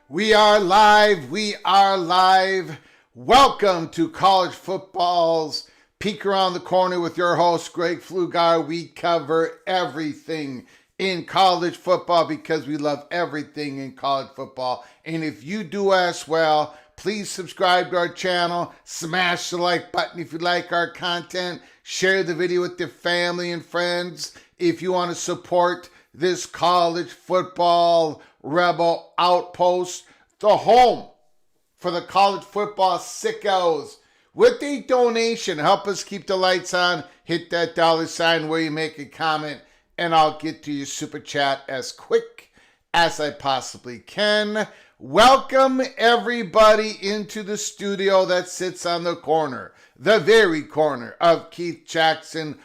We are live. We are live. Welcome to college football's Peek Around the Corner with your host, Greg Flugar. We cover everything in college football because we love everything in college football. And if you do as well, please subscribe to our channel. Smash the like button if you like our content. Share the video with your family and friends. If you want to support this college football rebel outpost, the home for the college football sickos, with a donation, help us keep the lights on. Hit that $sign where you make a comment, and I'll get to your super chat as quick as I possibly can. Welcome everybody into the studio that sits on the corner, the very corner of Keith Jackson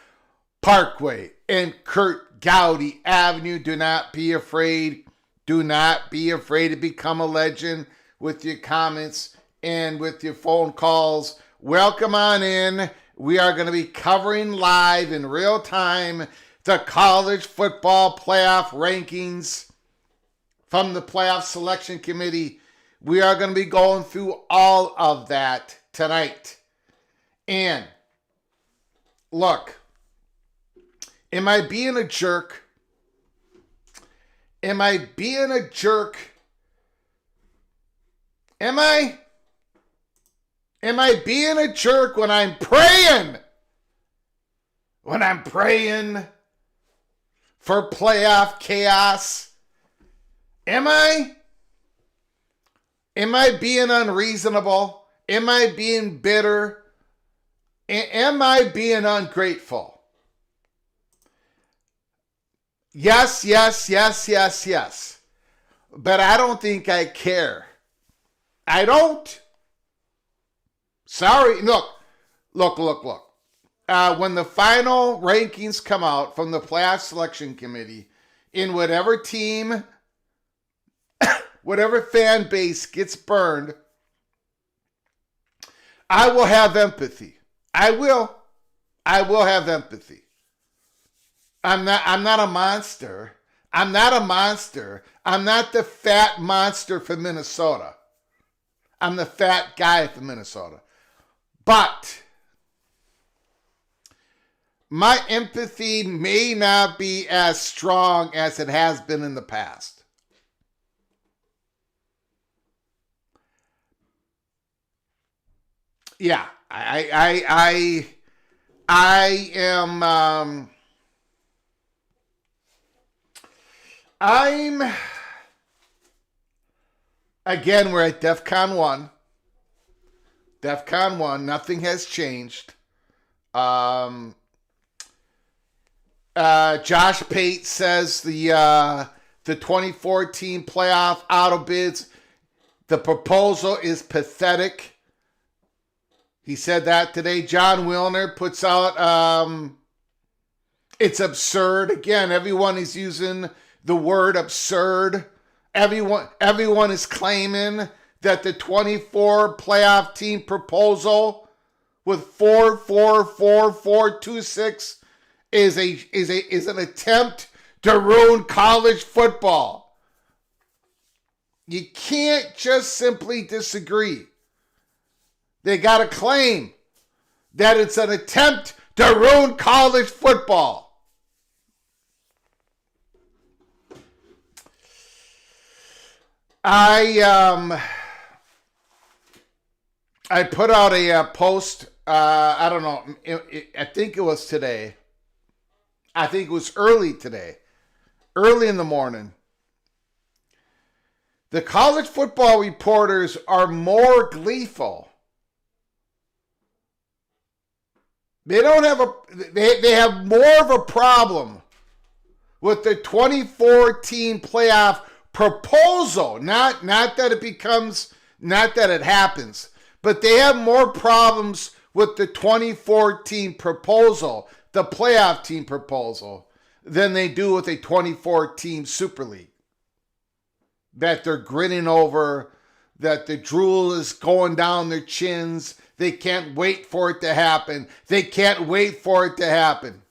Parkway and Kurt Gowdy Avenue. Do not be afraid. Do not be afraid to become a legend with your comments and with your phone calls. Welcome on in. We are going to be covering live in real time the college football playoff rankings from the playoff selection committee. We are going to be going through all of that tonight. And look, am I being a jerk? Am I being a jerk? Am I being a jerk when I'm praying? When I'm praying for playoff chaos? Am I being unreasonable? Am I being bitter? Am I being ungrateful? Yes. But I don't think I care. I don't. Sorry. Look, Look. When the final rankings come out from the playoff selection committee, in whatever team, whatever fan base gets burned, I will have empathy. I will have empathy. I'm not a monster. I'm not a monster. I'm not the fat monster from Minnesota. I'm the fat guy from Minnesota. But my empathy may not be as strong as it has been in the past. Yeah, I am. I'm. Again, we're at DEFCON 1. DEFCON 1. Nothing has changed. Josh Pate says the 2014 playoff auto bids, the proposal is pathetic. He said that today. John Wilner puts out, it's absurd. Again, everyone is using the word absurd. Everyone is claiming that the 24 playoff team proposal with 4-4-4-4-2-6 is an attempt to ruin college football. You can't just simply disagree. They got to claim that it's an attempt to ruin college football. I put out a post, I don't know, I think it was today. I think it was early today, early in the morning. The college football reporters are more gleeful. They have more of a problem with the 2014 playoff proposal. Not that it happens, but they have more problems with the 2014 proposal, the playoff team proposal, than they do with a 2014 Super League. That they're grinning over, that the drool is going down their chins. They can't wait for it to happen. They can't wait for it to happen.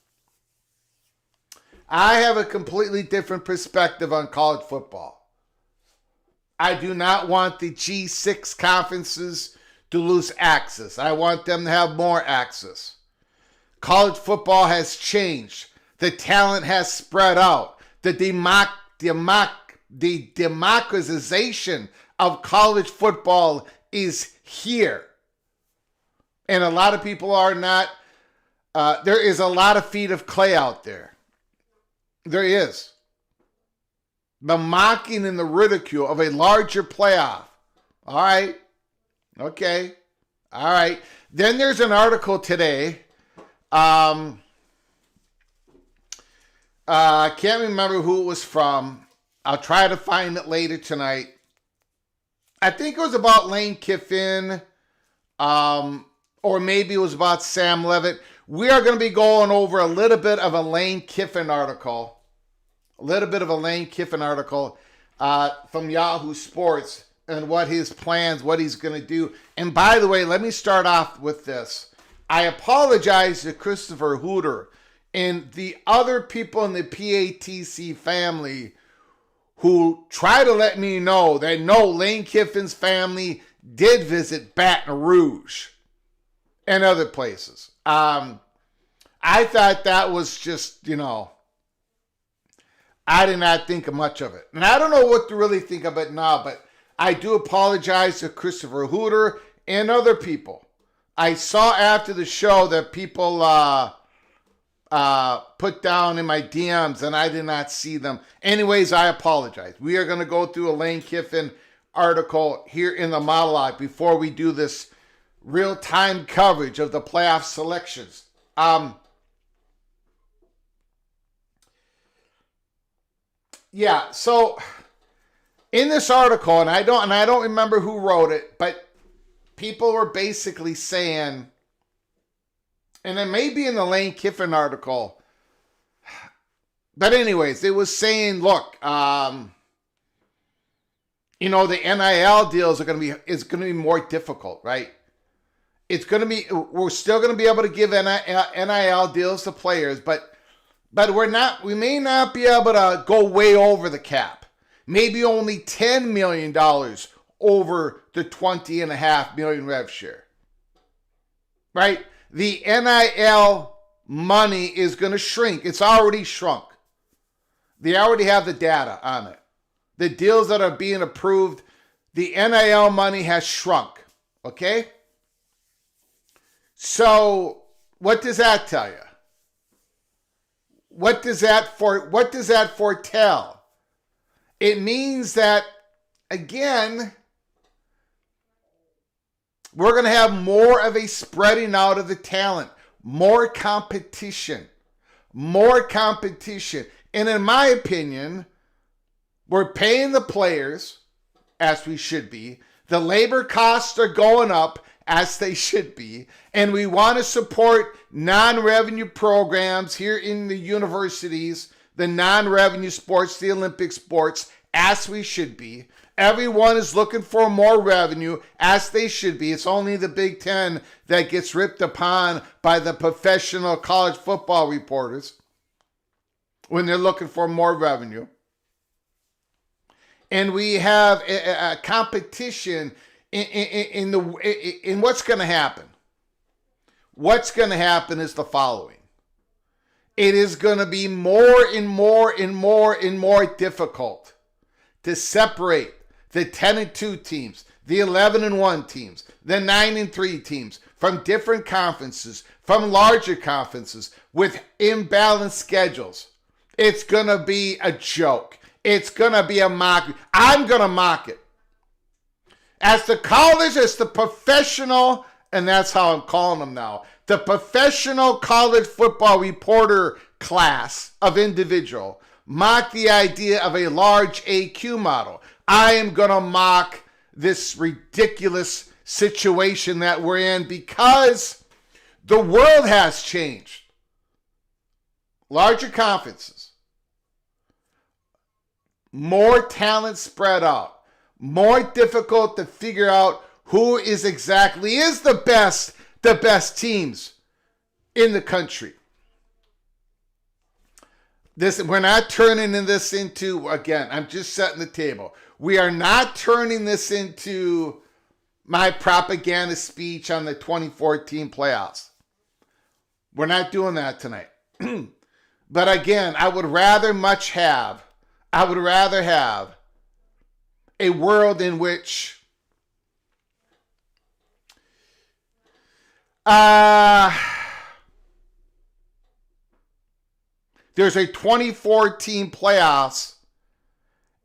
I have a completely different perspective on college football. I do not want the G6 conferences to lose access. I want them to have more access. College football has changed. The talent has spread out. The democratization of college football is here. And a lot of people are not, there is a lot of feet of clay out there. There is. The mocking and the ridicule of a larger playoff. All right. Okay. All right. Then there's an article today. I can't remember who it was from. I'll try to find it later tonight. I think it was about Lane Kiffin. Or maybe it was about Sam Levitt. We are going to be going over a little bit of a Lane Kiffin article. From Yahoo Sports and what his plans, what he's going to do. And by the way, let me start off with this. I apologize to Christopher Hooter and the other people in the PATC family who try to let me know that no, Lane Kiffin's family did visit Baton Rouge and other places. I thought that was just, I did not think much of it. And I don't know what to really think of it now, but I do apologize to Christopher Hooter and other people. I saw after the show that people put down in my DMs and I did not see them. Anyways, I apologize. We are going to go through a Lane Kiffin article here in the monologue before we do this real-time coverage of the playoff selections. Yeah, so in this article, and I don't remember who wrote it, but people were basically saying and it may be in the Lane Kiffin article, but anyways, it was saying, look, the NIL deals is going to be more difficult, right? We're still going to be able to give NIL deals to players, but we may not be able to go way over the cap. Maybe only $10 million over the $20.5 million rev share. Right? The NIL money is going to shrink. It's already shrunk. They already have the data on it. The deals that are being approved, the NIL money has shrunk. Okay? So, what does that tell you? What does that foretell? It means that, again, we're going to have more of a spreading out of the talent, more competition. And in my opinion, we're paying the players, as we should be. The labor costs are going up, as they should be. And we want to support non-revenue programs here in the universities, the non-revenue sports, the Olympic sports, as we should be. Everyone is looking for more revenue, as they should be. It's only the Big Ten that gets ripped upon by the professional college football reporters when they're looking for more revenue. And we have a competition in what's going to happen. What's going to happen is the following. It is going to be more and more difficult to separate the 10-2 teams, the 11-1 teams, the 9-3 teams from different conferences, from larger conferences with imbalanced schedules. It's going to be a joke. It's going to be a mock. I'm going to mock it. As the college, as the professional, and that's how I'm calling them now, the professional college football reporter class of individual mock the idea of a large AQ model. I am going to mock this ridiculous situation that we're in because the world has changed. Larger conferences, more talent spread out, more difficult to figure out who is the best teams in the country. We're not turning this into, again, I'm just setting the table. We are not turning this into my propaganda speech on the 2014 playoffs. We're not doing that tonight. But again, I would rather have a world in which there's a 2014 playoffs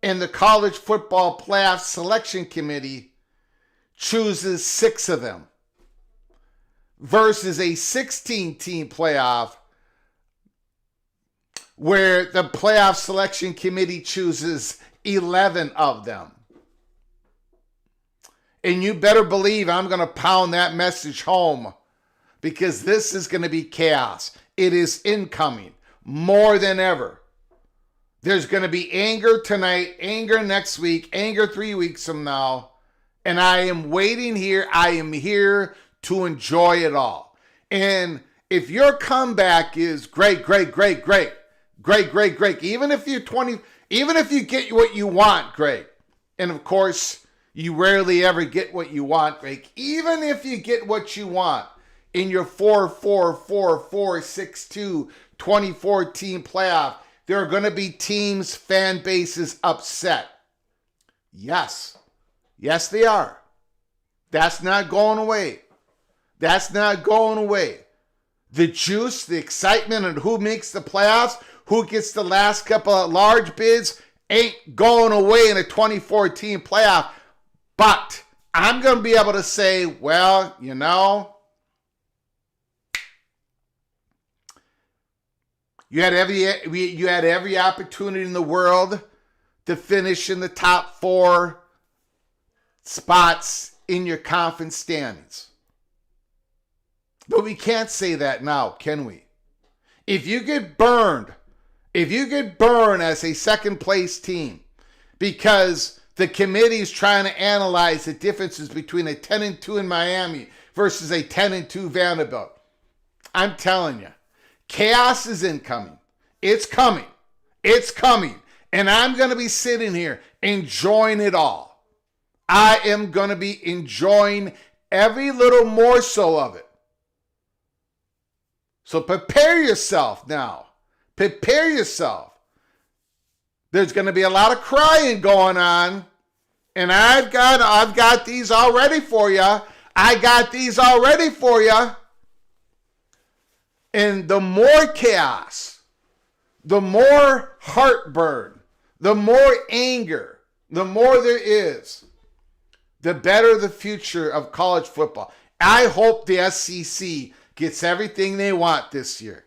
and the college football playoff selection committee chooses 6 of them versus a 16-team playoff where the playoff selection committee chooses 11 of them. And you better believe I'm going to pound that message home because this is going to be chaos. It is incoming more than ever. There's going to be anger tonight, anger next week, anger 3 weeks from now. And I am waiting here. I am here to enjoy it all. And if your comeback is great, even if you're 20, even if you get what you want, great. And of course, you rarely ever get what you want, great. Even if you get what you want in your 4-4-4-4-6-2 2014 playoff, there are going to be teams, fan bases upset. Yes, they are. That's not going away. The juice, the excitement, and who makes the playoffs, who gets the last couple of large bids, ain't going away in a 2014 playoff. But I'm going to be able to say, well, you had every opportunity in the world to finish in the top 4 spots in your conference standings. But we can't say that now, can we? If you get burned as a second place team because the committee is trying to analyze the differences between a 10-2 in Miami versus a 10-2 Vanderbilt, I'm telling you, chaos is incoming. It's coming. It's coming. And I'm going to be sitting here enjoying it all. I am going to be enjoying every little morsel of it. So prepare yourself now. Prepare yourself. There's going to be a lot of crying going on. And I've got these all ready for you. I got these all ready for you. And the more chaos, the more heartburn, the more anger, the more there is, the better the future of college football. I hope the SEC gets everything they want this year.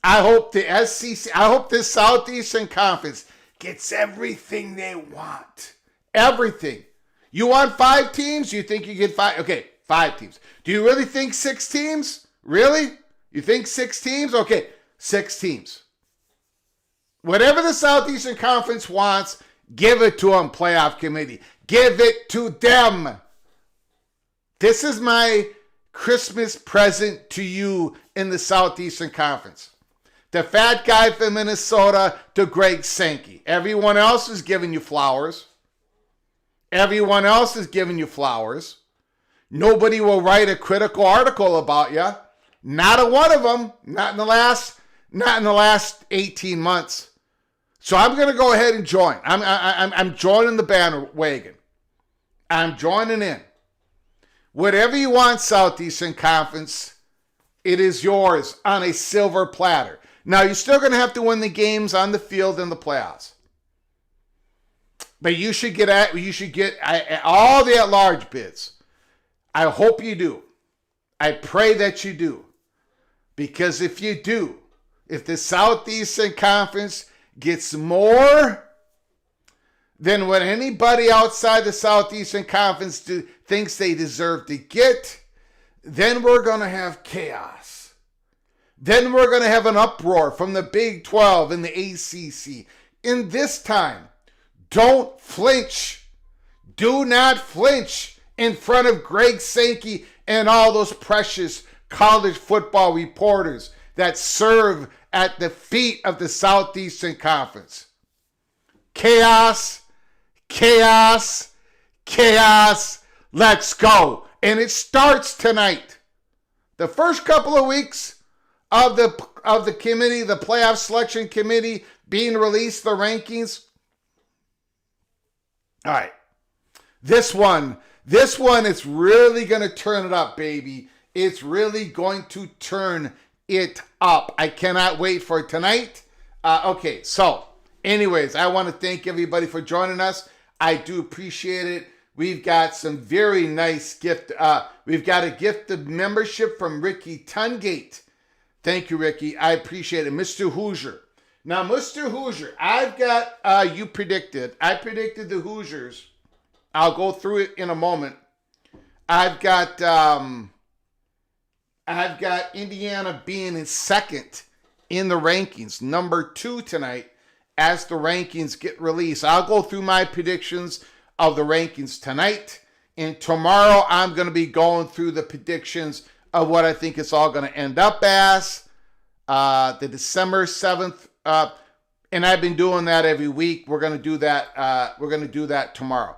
I hope the Southeastern Conference gets everything they want. Everything. You want 5 teams? You think you get 5? Okay, 5 teams. Do you really think 6 teams? Really? You think 6 teams? Okay, 6 teams. Whatever the Southeastern Conference wants, give it to them, playoff committee. Give it to them. This is my Christmas present to you in the Southeastern Conference. The fat guy from Minnesota to Greg Sankey. Everyone else is giving you flowers. Everyone else is giving you flowers. Nobody will write a critical article about you. Not a one of them. Not in the last 18 months. So I'm going to go ahead and join. I'm joining the bandwagon. I'm joining in. Whatever you want, Southeastern Conference, it is yours on a silver platter. Now, you're still going to have to win the games on the field in the playoffs. But you should get all the at-large bids. I hope you do. I pray that you do. Because if you do, if the Southeastern Conference gets more than what anybody outside the Southeastern Conference thinks they deserve to get, then we're going to have chaos. Then we're going to have an uproar from the Big 12 and the ACC. In this time, don't flinch. Do not flinch in front of Greg Sankey and all those precious college football reporters that serve at the feet of the Southeastern Conference. Chaos, chaos, chaos. Let's go. And it starts tonight. The first couple of weeks of the committee, the playoff selection committee being released, the rankings. All right. This one is really going to turn it up, baby. It's really going to turn it up. I cannot wait for tonight. Okay, so anyways, I want to thank everybody for joining us. I do appreciate it. We've got some very nice gift. We've got a gift of membership from Ricky Tungate. Thank you, Ricky. I appreciate it. Mr. Hoosier. Now, Mr. Hoosier, I've got, I predicted the Hoosiers. I'll go through it in a moment. I've got Indiana being in second in the rankings, number 2 tonight as the rankings get released. I'll go through my predictions of the rankings tonight, and tomorrow I'm going to be going through the predictions of what I think it's all going to end up as. The December 7th, and I've been doing that every week. We're going to do that. We're going to do that tomorrow.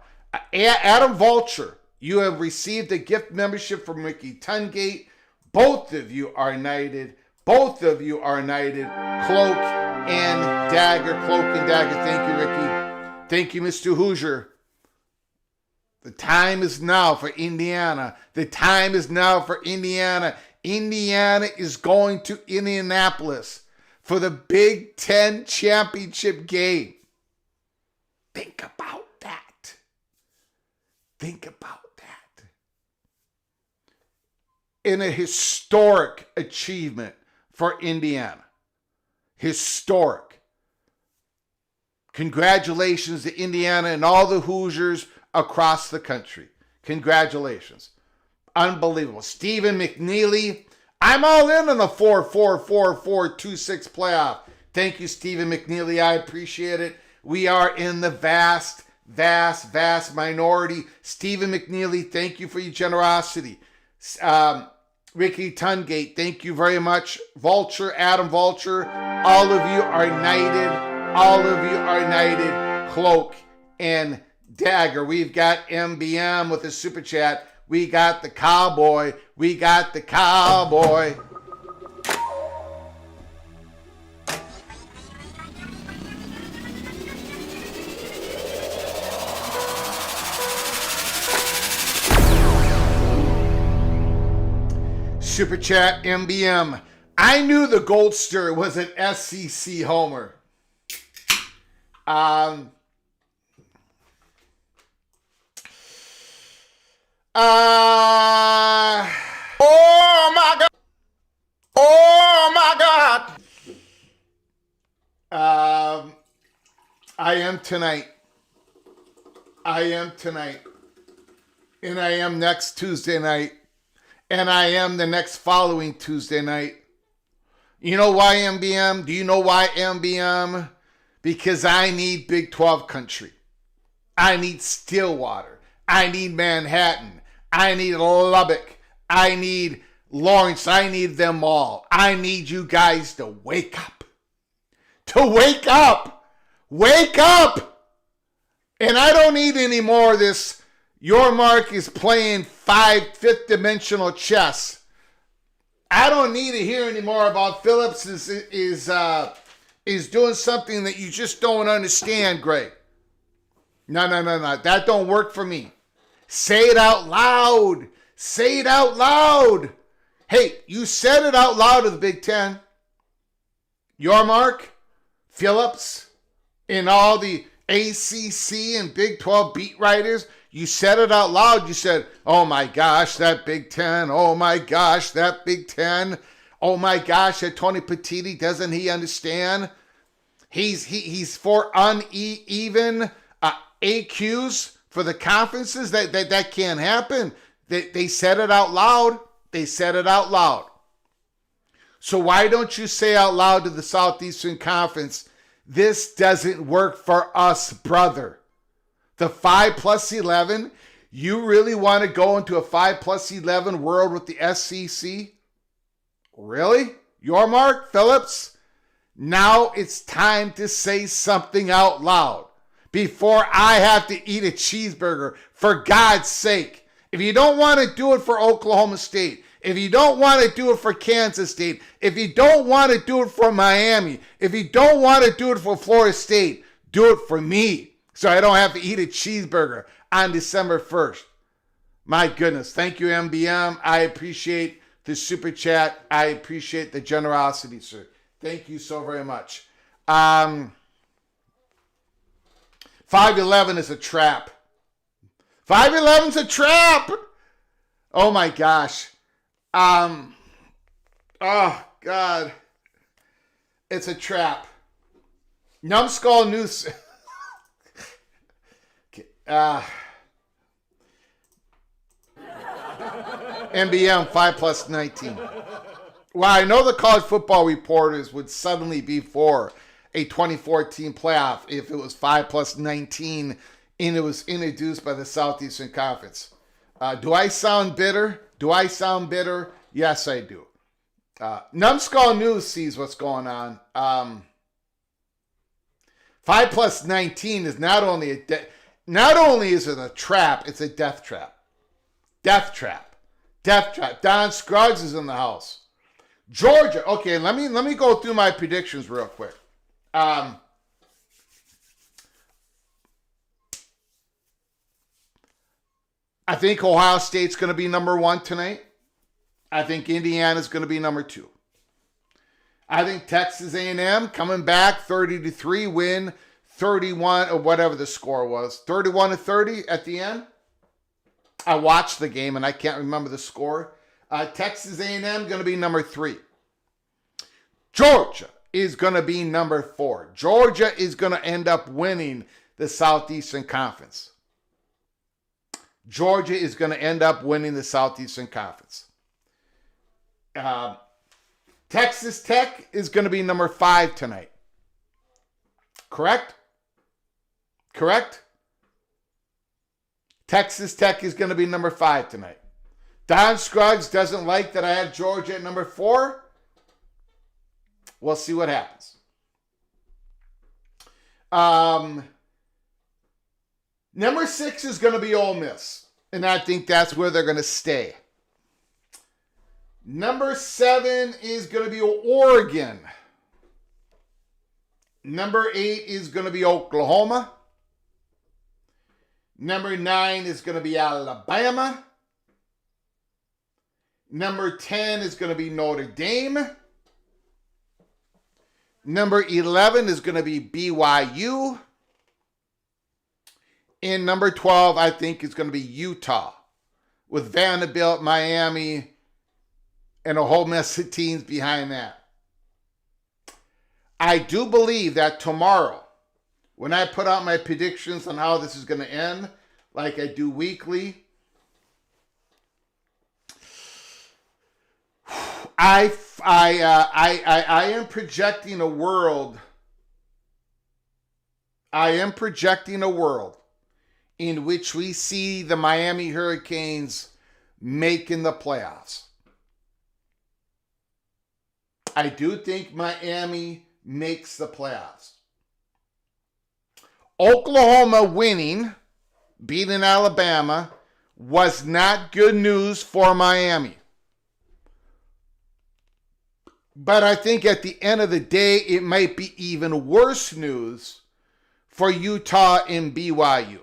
Adam Vulture, you have received a gift membership from Ricky Tungate. Both of you are knighted. Both of you are knighted. Cloak and dagger. Cloak and dagger. Thank you, Ricky. Thank you, Mr. Hoosier. The time is now for Indiana. The time is now for Indiana. Indiana is going to Indianapolis for the Big Ten championship game. Think about that. Think about that. In a historic achievement for Indiana. Historic. Congratulations to Indiana and all the Hoosiers across the country. Congratulations. Unbelievable. Stephen McNeely. I'm all in on the 4-4-4-4-2-6 playoff. Thank you, Stephen McNeely. I appreciate it. We are in the vast minority. Stephen McNeely, thank you for your generosity. Ricky Tungate, thank you very much. Vulture, Adam Vulture, all of you are knighted. All of you are knighted. Cloak and Dagger. We've got MBM with a super chat. We got the cowboy. We got the cowboy. Super chat MBM. I knew the Goldster was an SEC homer. Oh my God. Oh my God. I am tonight. And I am next Tuesday night. And I am the next following Tuesday night. You know why, MBM? Do you know why, MBM? Because I need Big 12 country. I need Stillwater. I need Manhattan. I need Lubbock. I need Lawrence. I need them all. I need you guys to wake up. To wake up. Wake up. And I don't need any more of this. Your Mark is playing fifth dimensional chess. I don't need to hear any more about Phillips is doing something that you just don't understand, Greg. No. That don't work for me. Say it out loud. Say it out loud. Hey, you said it out loud to the Big Ten. Your Mark, Phillips, and all the ACC and Big 12 beat writers. You said it out loud. You said, oh my gosh, that Big Ten. Oh my gosh, that Big Ten. Oh my gosh, that Tony Petitti, doesn't he understand? He's for uneven AQs for the conferences. That can't happen. They said it out loud. They said it out loud. So why don't you say out loud to the Southeastern Conference, this doesn't work for us, brother. The 5+11, you really want to go into a 5+11 world with the SEC? Really? Your Mark, Phillips? Now it's time to say something out loud before I have to eat a cheeseburger, for God's sake. If you don't want to do it for Oklahoma State, if you don't want to do it for Kansas State, if you don't want to do it for Miami, if you don't want to do it for Florida State, do it for me. So I don't have to eat a cheeseburger on December 1st. My goodness. Thank you, MBM. I appreciate the super chat. I appreciate the generosity, sir. Thank you so very much. 511 is a trap. 511's a trap. Oh my gosh. Oh God. It's a trap. Numbskull News. MBM 5+19. Well, I know the college football reporters would suddenly be for a 2014 playoff if it was 5+19 and it was introduced by the Southeastern Conference. Do I sound bitter? Yes, I do. Numbskull News sees what's going on. 5+19 is not only is it a trap, it's a death trap. Death trap. Don Scruggs is in the house. Georgia. Okay, let me go through my predictions real quick. I think Ohio State's going to be number 1 tonight. I think Indiana's going to be number 2. I think Texas A&M coming back 30-3, win 31 or whatever the score was, 31-30 at the end. I watched the game and I can't remember the score. Texas A&M going to be number 3. Georgia is going to be number 4. Georgia is going to end up winning the Southeastern Conference. Georgia is going to end up winning the Southeastern Conference. Texas Tech is going to be number 5 tonight. Correct? Texas Tech is going to be number 5 tonight. Don Scruggs doesn't like that I have Georgia at number 4. We'll see what happens. Number 6 is going to be Ole Miss. And I think that's where they're going to stay. Number 7 is going to be Oregon. Number 8 is going to be Oklahoma. Number 9 is going to be Alabama. Number 10 is going to be Notre Dame. Number 11 is going to be BYU. And number 12, I think, is going to be Utah, with Vanderbilt, Miami, and a whole mess of teams behind that. I do believe that tomorrow, when I put out my predictions on how this is going to end, like I do weekly, I am projecting a world. In which we see the Miami Hurricanes making the playoffs. I do think Miami makes the playoffs. Oklahoma winning, beating Alabama, was not good news for Miami. But I think at the end of the day, it might be even worse news for Utah and BYU.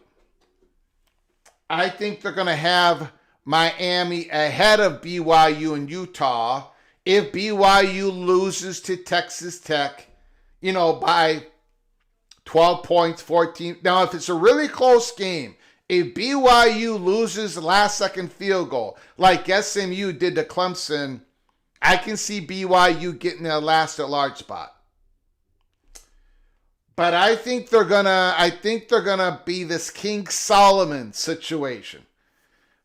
I think they're going to have Miami ahead of BYU and Utah if BYU loses to Texas Tech, by 12 points, 14. Now, if it's a really close game, if BYU loses the last second field goal, like SMU did to Clemson, I can see BYU getting their last at large spot. But I think they're gonna be this King Solomon situation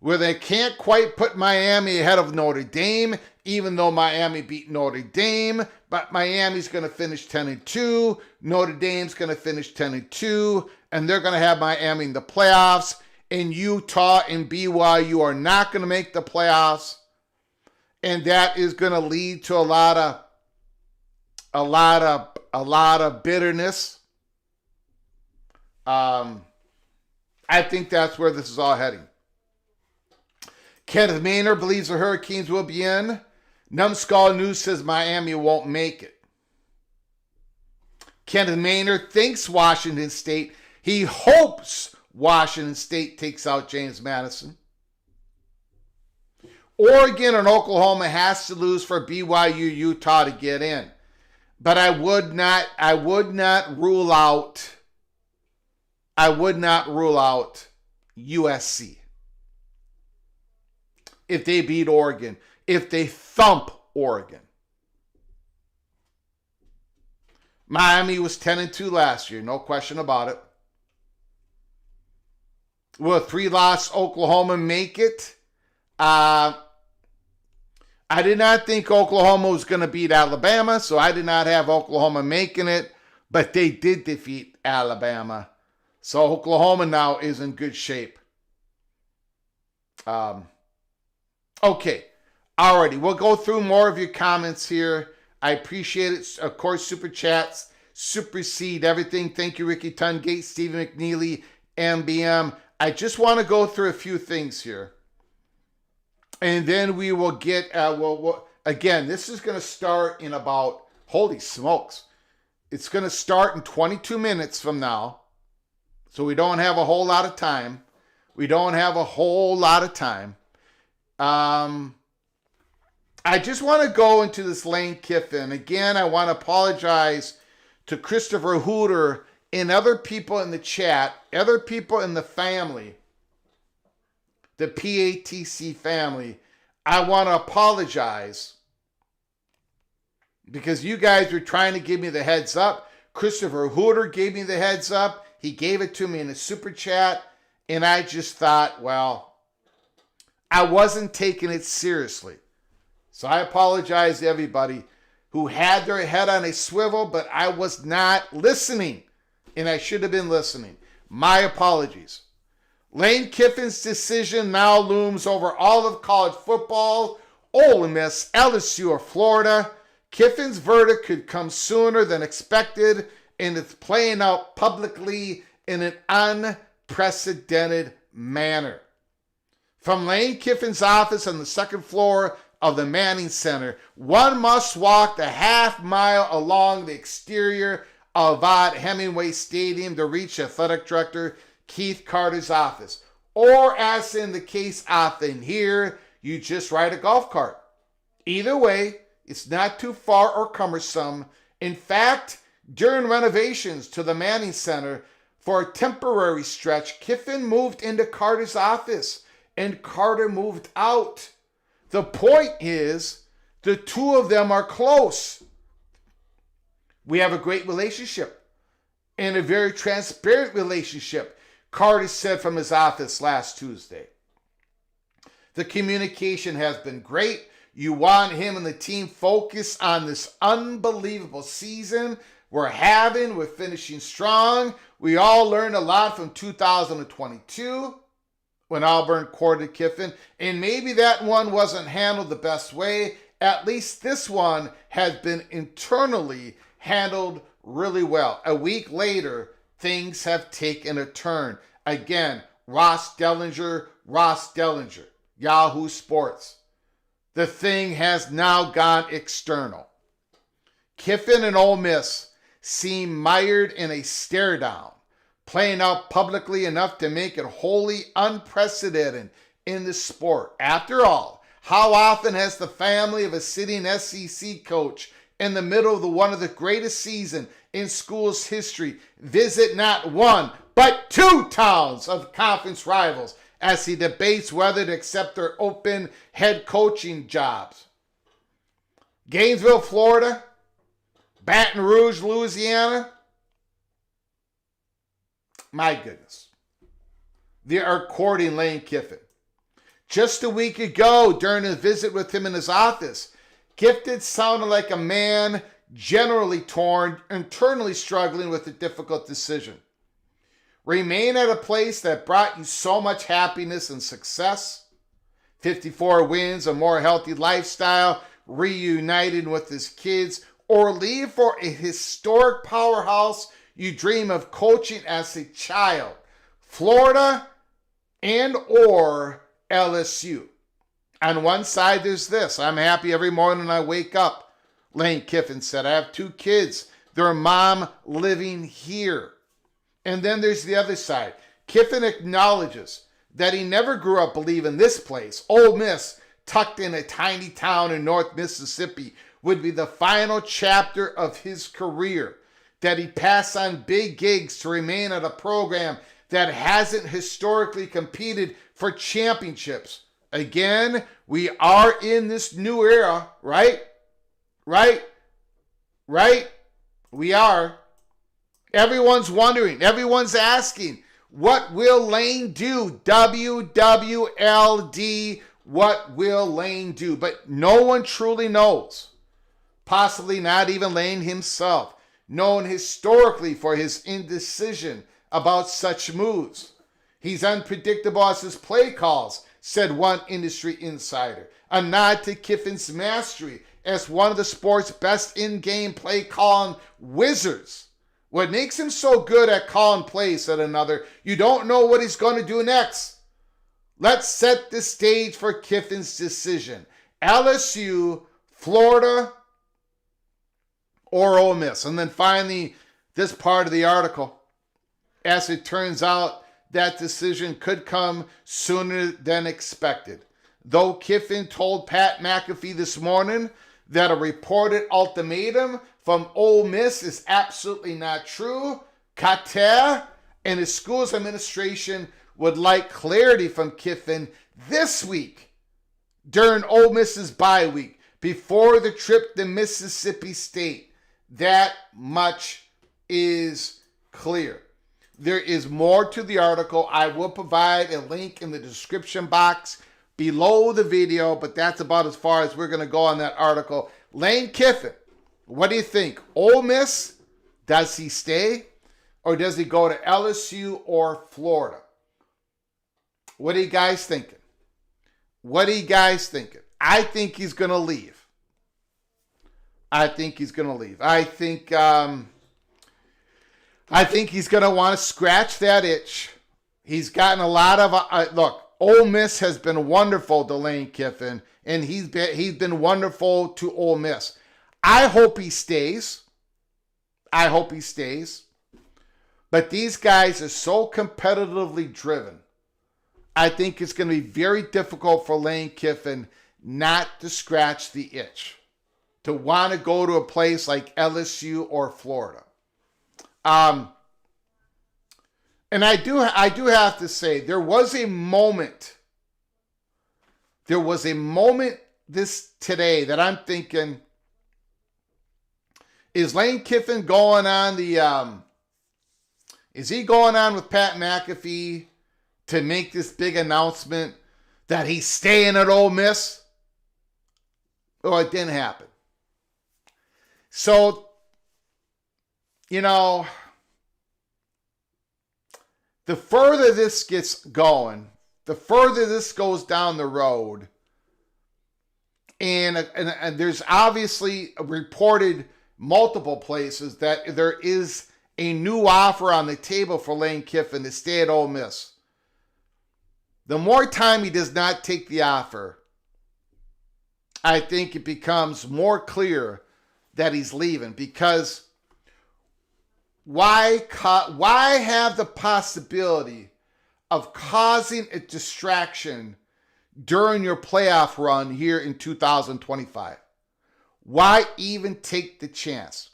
where they can't quite put Miami ahead of Notre Dame, even though Miami beat Notre Dame. But Miami's gonna finish 10-2. Notre Dame's gonna finish 10-2, and they're gonna have Miami in the playoffs. And Utah and BYU are not gonna make the playoffs, and that is gonna lead to a lot of bitterness. I think that's where this is all heading. Kenneth Maynard believes the Hurricanes will be in. Numbskull News says Miami won't make it. Kenneth Maynard thinks Washington State. He hopes Washington State takes out James Madison. Oregon and Oklahoma has to lose for BYU, Utah to get in. But I would not rule out USC if they beat Oregon, if they thump Oregon. Miami was 10-2 last year, no question about it. Will a 3-loss Oklahoma make it? I did not think Oklahoma was going to beat Alabama, so I did not have Oklahoma making it, but they did defeat Alabama. So Oklahoma now is in good shape. Okay. Alrighty. We'll go through more of your comments here. I appreciate it. Of course, super chats supersede everything. Thank you, Ricky Tungate, Stephen McNeely, MBM. I just want to go through a few things here. And then we will get, again, this is going to start in about, holy smokes. It's going to start in 22 minutes from now. So we don't have a whole lot of time. I just want to go into this Lane Kiffin. Again, I want to apologize to Christopher Hooter and other people in the chat, other people in the family, the PATC family. I want to apologize because you guys were trying to give me the heads up. Christopher Hooter gave me the heads up. He gave it to me in a super chat, and I just thought, well, I wasn't taking it seriously. So I apologize to everybody who had their head on a swivel, but I was not listening, and I should have been listening. My apologies. Lane Kiffin's decision now looms over all of college football. Ole Miss, LSU, or Florida. Kiffin's verdict could come sooner than expected, and it's playing out publicly in an unprecedented manner. From Lane Kiffin's office on the second floor of the Manning Center, one must walk the half mile along the exterior of Vaught Hemingway Stadium to reach athletic director Keith Carter's office. Or, as in the case often here, you just ride a golf cart. Either way, it's not too far or cumbersome. In fact, during renovations to the Manning Center, for a temporary stretch, Kiffin moved into Carter's office and Carter moved out. The point is, the two of them are close. We have a great relationship and a very transparent relationship, Carter said from his office last Tuesday. The communication has been great. You want him and the team focused on this unbelievable season we're having. We're finishing strong. We all learned a lot from 2022 when Auburn courted Kiffin, and maybe that one wasn't handled the best way. At least this one has been internally handled really well. A week later, things have taken a turn. Again, Ross Dellinger, Yahoo Sports. The thing has now gone external. Kiffin and Ole Miss seem mired in a stare down, playing out publicly enough to make it wholly unprecedented in the sport. After all, how often has the family of a sitting SEC coach in the middle of one of the greatest seasons in school's history visit not one, but two towns of conference rivals as he debates whether to accept their open head coaching jobs? Gainesville, Florida, Baton Rouge, Louisiana. My goodness. They are courting Lane Kiffin. Just a week ago, during a visit with him in his office, Kiffin sounded like a man generally torn, internally struggling with a difficult decision. Remain at a place that brought you so much happiness and success, 54 wins, a more healthy lifestyle, reuniting with his kids, or leave for a historic powerhouse you dream of coaching as a child, Florida and or LSU. On one side, there's this. I'm happy every morning I wake up, Lane Kiffin said. I have two kids, their mom living here. And then there's the other side. Kiffin acknowledges that he never grew up believing this place, Ole Miss, tucked in a tiny town in North Mississippi, would be the final chapter of his career, that he passed on big gigs to remain at a program that hasn't historically competed for championships. Again, we are in this new era, right? We are. Everyone's wondering, everyone's asking, what will Lane do? WWLD, what will Lane do? But no one truly knows. Possibly not even Lane himself, known historically for his indecision about such moves. He's unpredictable as his play calls, said one industry insider. A nod to Kiffin's mastery as one of the sport's best in-game play calling wizards. What makes him so good at calling plays, said another, you don't know what he's going to do next. Let's set the stage for Kiffin's decision. LSU, Florida, or Ole Miss. And then finally, this part of the article. As it turns out, that decision could come sooner than expected. Though Kiffin told Pat McAfee this morning that a reported ultimatum from Ole Miss is absolutely not true, Carter and his school's administration would like clarity from Kiffin this week during Ole Miss's bye week before the trip to Mississippi State. That much is clear. There is more to the article. I will provide a link in the description box below the video, but that's about as far as we're going to go on that article. Lane Kiffin, what do you think? Ole Miss, does he stay? Or does he go to LSU or Florida? What are you guys thinking? What are you guys thinking? I think he's going to leave. I think he's going to leave. I think he's going to want to scratch that itch. He's gotten a lot of look. Ole Miss has been wonderful to Lane Kiffin, and he's been wonderful to Ole Miss. I hope he stays. I hope he stays. But these guys are so competitively driven. I think it's going to be very difficult for Lane Kiffin not to scratch the itch, to want to go to a place like LSU or Florida. And I do have to say, there was a moment today that I'm thinking, is Lane Kiffin going on is he going on with Pat McAfee to make this big announcement that he's staying at Ole Miss? Well, it didn't happen. So, the further this gets going, the further this goes down the road, and there's obviously reported multiple places that there is a new offer on the table for Lane Kiffin to stay at Ole Miss. The more time he does not take the offer, I think it becomes more clear that he's leaving, because why have the possibility of causing a distraction during your playoff run here in 2025? Why even take the chance?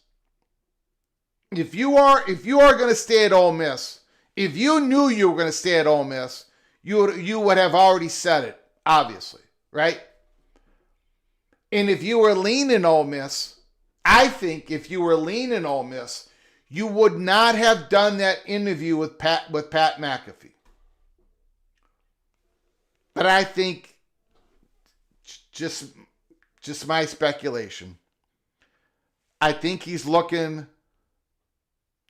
If you are going to stay at Ole Miss, if you knew you were going to stay at Ole Miss, you would have already said it, obviously, right? And if you were leaning Ole Miss, I think if you were leaning Ole Miss, you would not have done that interview with Pat McAfee. But I think, just my speculation, I think he's looking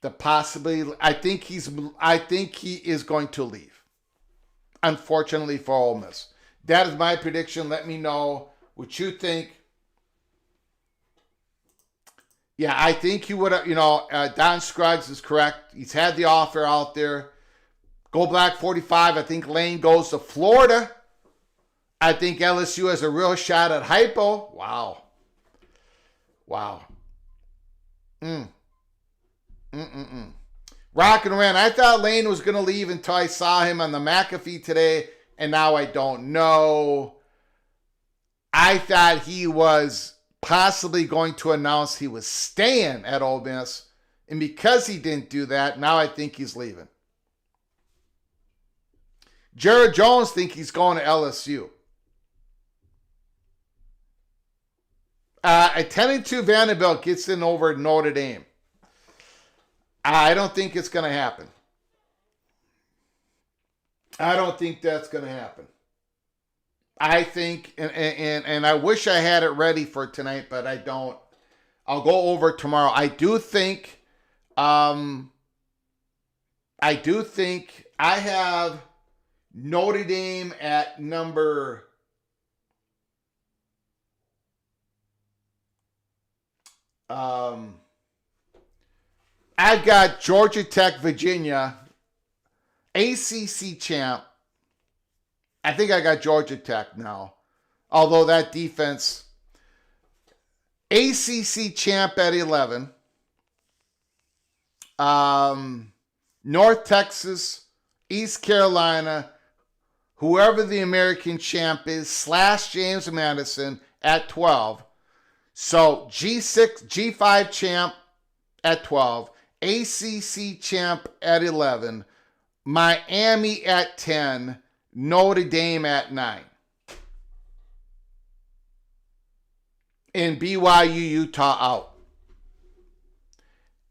to possibly. I think he is going to leave. Unfortunately for Ole Miss, that is my prediction. Let me know what you think. Yeah, I think he would have, Don Scruggs is correct. He's had the offer out there. Go Black 45. I think Lane goes to Florida. I think LSU has a real shot at Hypo. Wow. Rock and Ran. I thought Lane was going to leave until I saw him on the McAfee today, and now I don't know. I thought he was possibly going to announce he was staying at Ole Miss, and because he didn't do that, now I think he's leaving. Jared Jones thinks he's going to LSU. A 10-2 Vanderbilt gets in over Notre Dame. I don't think it's going to happen. I don't think that's going to happen. I think, and I wish I had it ready for tonight, but I don't. I'll go over tomorrow. I do think I have Notre Dame at number I've got Georgia Tech, Virginia, ACC champ. I think I got Georgia Tech now. Although that defense, ACC champ at 11. North Texas, East Carolina, whoever the American champ is, / James Madison at 12. So G6, G5 champ at 12. ACC champ at 11. Miami at 10. Notre Dame at 9. And BYU, Utah out.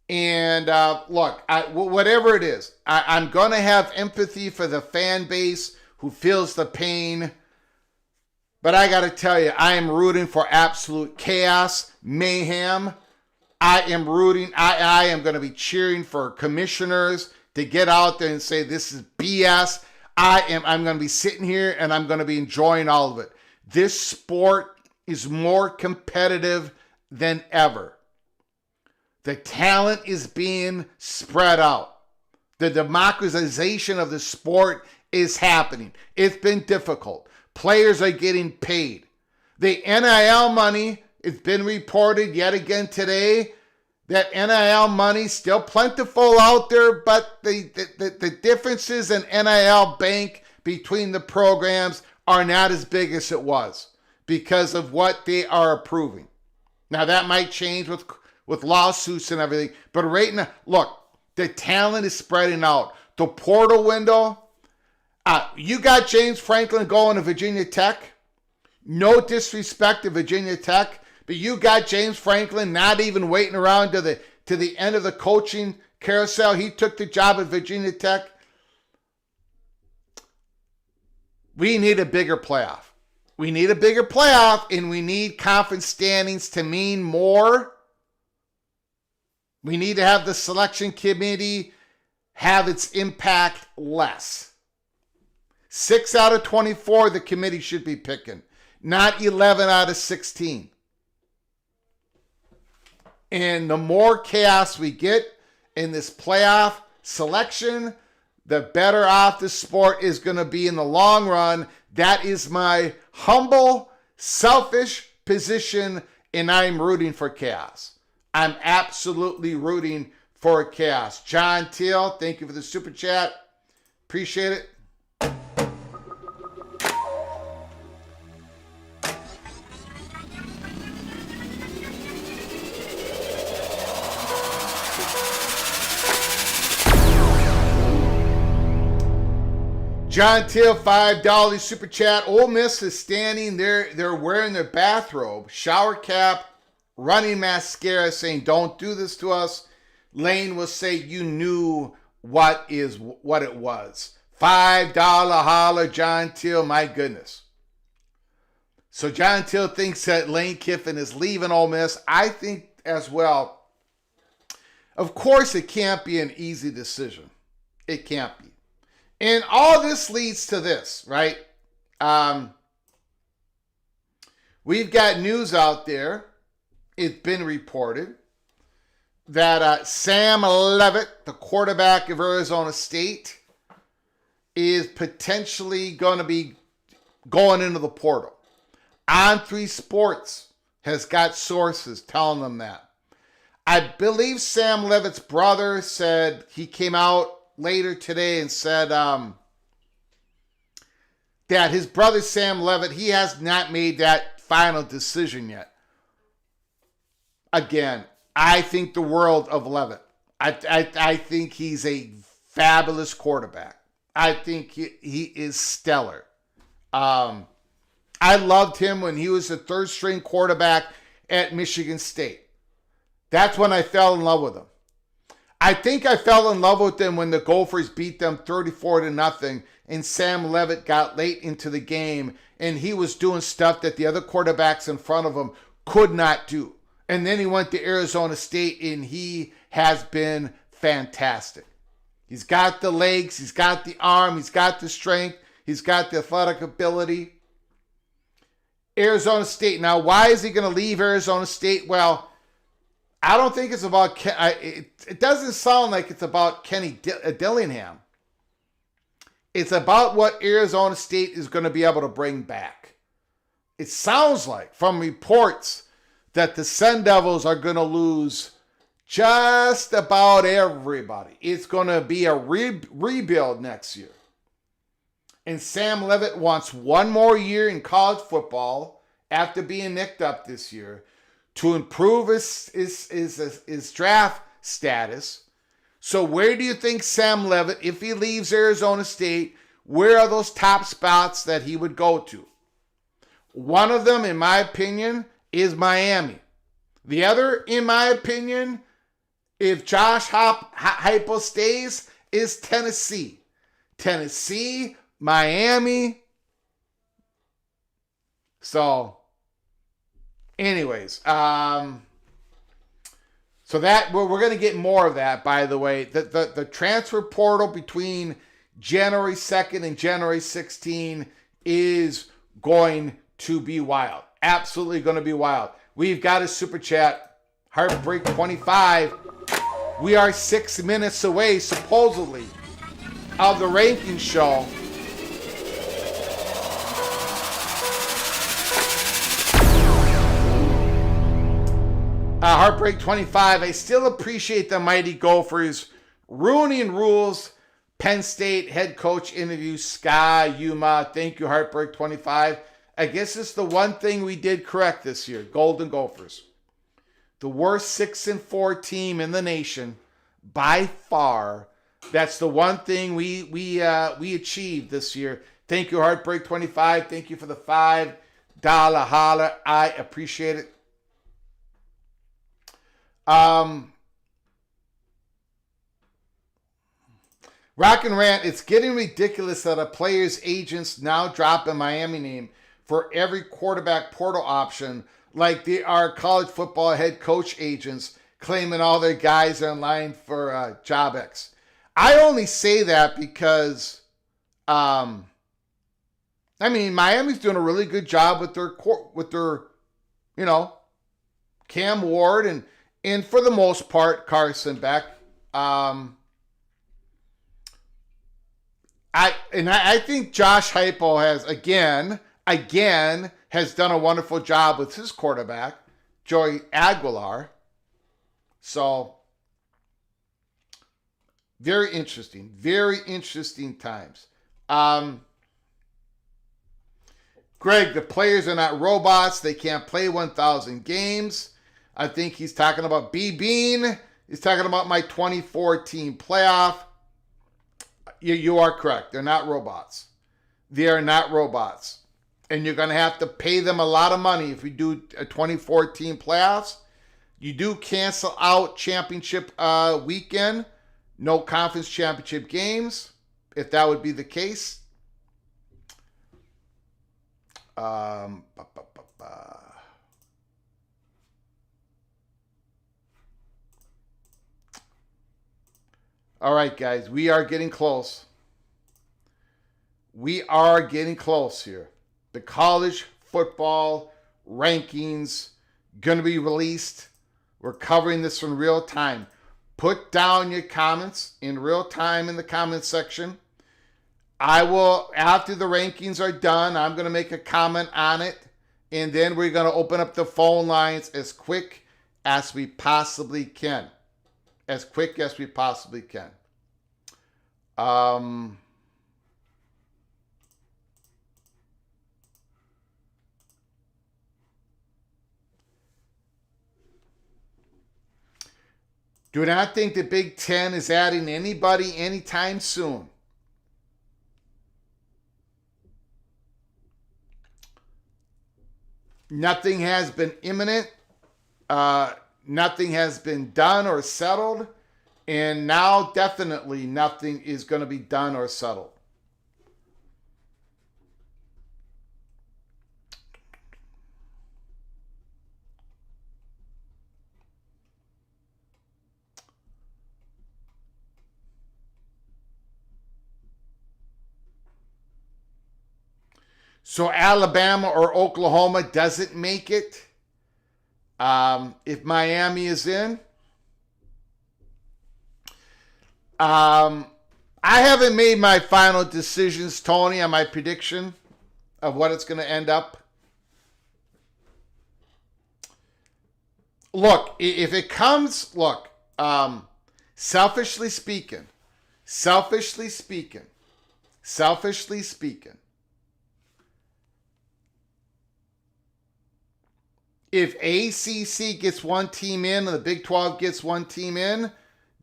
And look, whatever it is, I'm going to have empathy for the fan base who feels the pain. But I got to tell you, I am rooting for absolute chaos, mayhem. I am going to be cheering for commissioners to get out there and say this is BS. I'm going to be sitting here and I'm going to be enjoying all of it. This sport is more competitive than ever. The talent is being spread out. The democratization of the sport is happening. It's been difficult. Players are getting paid. The NIL money, it's been reported yet again today that NIL money still plentiful out there, but the differences in NIL bank between the programs are not as big as it was because of what they are approving. Now that might change with lawsuits and everything, but right now, look, the talent is spreading out. The portal window, you got James Franklin going to Virginia Tech. No disrespect to Virginia Tech, but you got James Franklin not even waiting around to the end of the coaching carousel. He took the job at Virginia Tech. We need a bigger playoff. We need a bigger playoff, and we need conference standings to mean more. We need to have the selection committee have its impact less. 6 out of 24 the committee should be picking, not 11 out of 16. And the more chaos we get in this playoff selection, the better off the sport is going to be in the long run. That is my humble, selfish position, and I'm rooting for chaos. I'm absolutely rooting for chaos. John Teal, thank you for the super chat. Appreciate it. John Teal, $5 super chat. Ole Miss is standing there. They're wearing their bathrobe, shower cap, running mascara, saying, "Don't do this to us." Lane will say, "You knew what it was." $5 holler, John Teal. My goodness. So John Teal thinks that Lane Kiffin is leaving Ole Miss. I think as well. Of course, it can't be an easy decision. It can't be. And all this leads to this, right? We've got news out there. It's been reported that Sam Leavitt, the quarterback of Arizona State, is potentially going to be going into the portal. On3 Sports has got sources telling them that. I believe Sam Leavitt's brother said he came out later today and said that his brother Sam Leavitt, he has not made that final decision yet. Again, I think the world of Leavitt. I think he's a fabulous quarterback. I think he is stellar. I loved him when he was a third string quarterback at Michigan State. That's when I fell in love with him. I think I fell in love with them when the Gophers beat them 34-0, and Sam Leavitt got late into the game, and he was doing stuff that the other quarterbacks in front of him could not do. And then he went to Arizona State, and he has been fantastic. He's got the legs, he's got the arm, he's got the strength, he's got the athletic ability. Arizona State. Now, why is he going to leave Arizona State? Well, I don't think it's about, it doesn't sound like it's about Kenny Dillingham. It's about what Arizona State is going to be able to bring back. It sounds like, from reports, that the Sun Devils are going to lose just about everybody. It's going to be a rebuild next year. And Sam Leavitt wants one more year in college football after being nicked up this year to improve his draft status. So where do you think Sam Leavitt, if he leaves Arizona State, where are those top spots that he would go to? One of them, in my opinion, is Miami. The other, in my opinion, if Josh Heupel stays, is Tennessee. Tennessee, Miami. So, anyways, so that we're going to get more of that, by the way. The transfer portal between January 2nd and January 16 is going to be wild. Absolutely going to be wild. We've got a super chat, Heartbreak 25. We are 6 minutes away, supposedly, of the ranking show. Heartbreak 25. I still appreciate the mighty Gophers ruining rules. Penn State head coach interview, Sky Yuma. Thank you, Heartbreak 25. I guess it's the one thing we did correct this year. Golden Gophers. The worst 6-4 team in the nation by far. That's the one thing we achieved this year. Thank you, Heartbreak 25. Thank you for the $5 holler. I appreciate it. Rock and Rant, it's getting ridiculous that a player's agents now drop a Miami name for every quarterback portal option, like they are college football head coach agents claiming all their guys are in line for job X. I only say that because, Miami's doing a really good job with their, Cam Ward and for the most part, Carson Beck. I think Josh Heupel has again has done a wonderful job with his quarterback, Joey Aguilar. So very interesting times. Greg, the players are not robots. They can't play 1,000 games. I think he's talking about B Bean. He's talking about my 2014 playoff. You are correct. They're not robots. They are not robots. And you're going to have to pay them a lot of money if we do a 2014 playoffs. You do cancel out championship weekend. No conference championship games, if that would be the case. All right, guys, we are getting close. We are getting close here. The college football rankings going to be released. We're covering this in real time. Put down your comments in real time in the comment section. I will, after the rankings are done, I'm going to make a comment on it. And then we're going to open up the phone lines as quick as we possibly can. As quick as we possibly can. Do not think the Big Ten is adding anybody anytime soon. Nothing has been imminent. Nothing has been done or settled. And now definitely nothing is going to be done or settled. So Alabama or Oklahoma doesn't make it. If Miami is in. I haven't made my final decisions, Tony, on my prediction of what it's going to end up. Look, if it comes, selfishly speaking, if ACC gets one team in and the Big 12 gets one team in,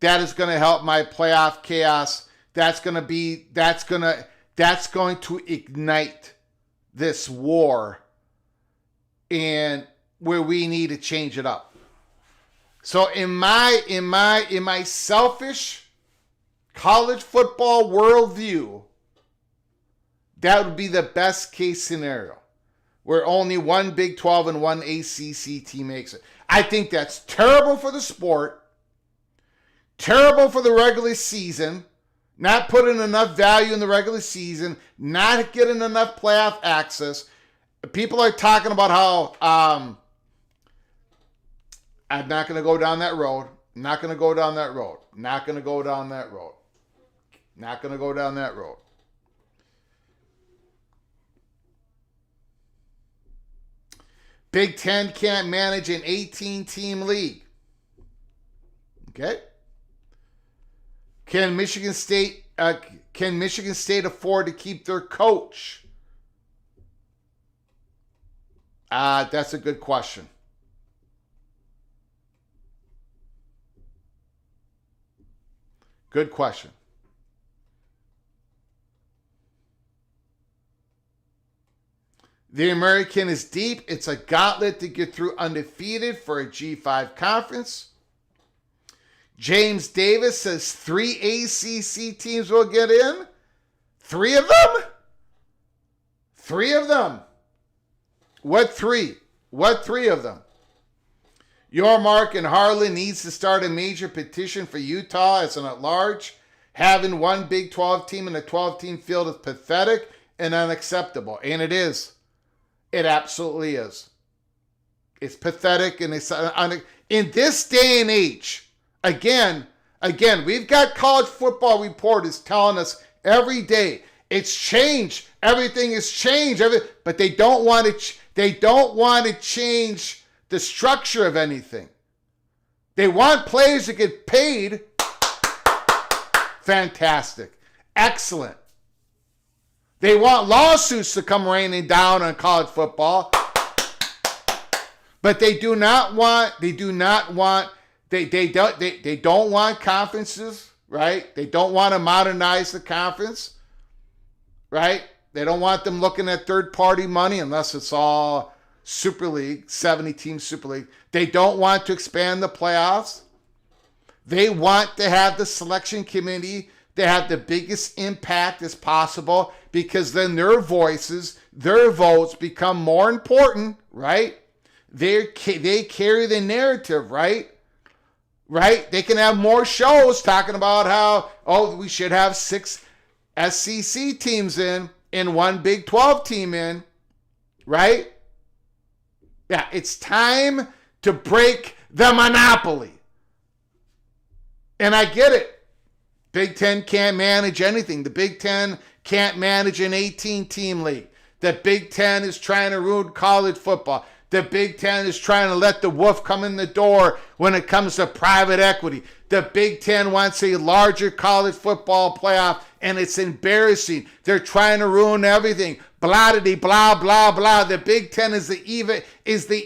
that is going to help my playoff chaos. That's going to ignite this war and where we need to change it up. So in my selfish college football worldview, that would be the best case scenario. where only one Big 12 and one ACC team makes it. I think that's terrible for the sport, terrible for the regular season, not putting enough value in the regular season, not getting enough playoff access. People are talking about how I'm not going to go down that road. Not going to go down that road. Not going to go down that road. Not going to go down that road. Big Ten can't manage an 18-team league. Okay. Can Michigan State afford to keep their coach? That's a good question. Good question. The American is deep. It's a gauntlet to get through undefeated for a G5 conference. James Davis says 3 ACC teams will get in. 3 of them? 3 of them. What 3? What 3 of them? Your Mark in Harlan needs to start a major petition for Utah as an at-large. Having one Big 12 team in a 12-team field is pathetic and unacceptable. And it is. It absolutely is. It's pathetic and it's in this day and age. Again, we've got college football reporters telling us every day it's changed. Everything has changed. But they don't want to. They don't want to change the structure of anything. They want players to get paid. Fantastic. Excellent. They want lawsuits to come raining down on college football. But they don't want conferences, right? They don't want to modernize the conference, right? They don't want them looking at third-party money unless it's all Super League, 70-team Super League. They don't want to expand the playoffs. They want to have the selection committee to have the biggest impact as possible because then their voices, their votes become more important, right? They carry the narrative, right? Right? They can have more shows talking about how, we should have 6 SEC teams in and 1 Big 12 team in, right? Yeah, it's time to break the monopoly. And I get it. Big Ten can't manage anything. The Big Ten can't manage an 18-team league. The Big Ten is trying to ruin college football. The Big Ten is trying to let the wolf come in the door when it comes to private equity. The Big Ten wants a larger college football playoff, and it's embarrassing. They're trying to ruin everything. Blah-de-dee, blah, blah, blah. The Big Ten is the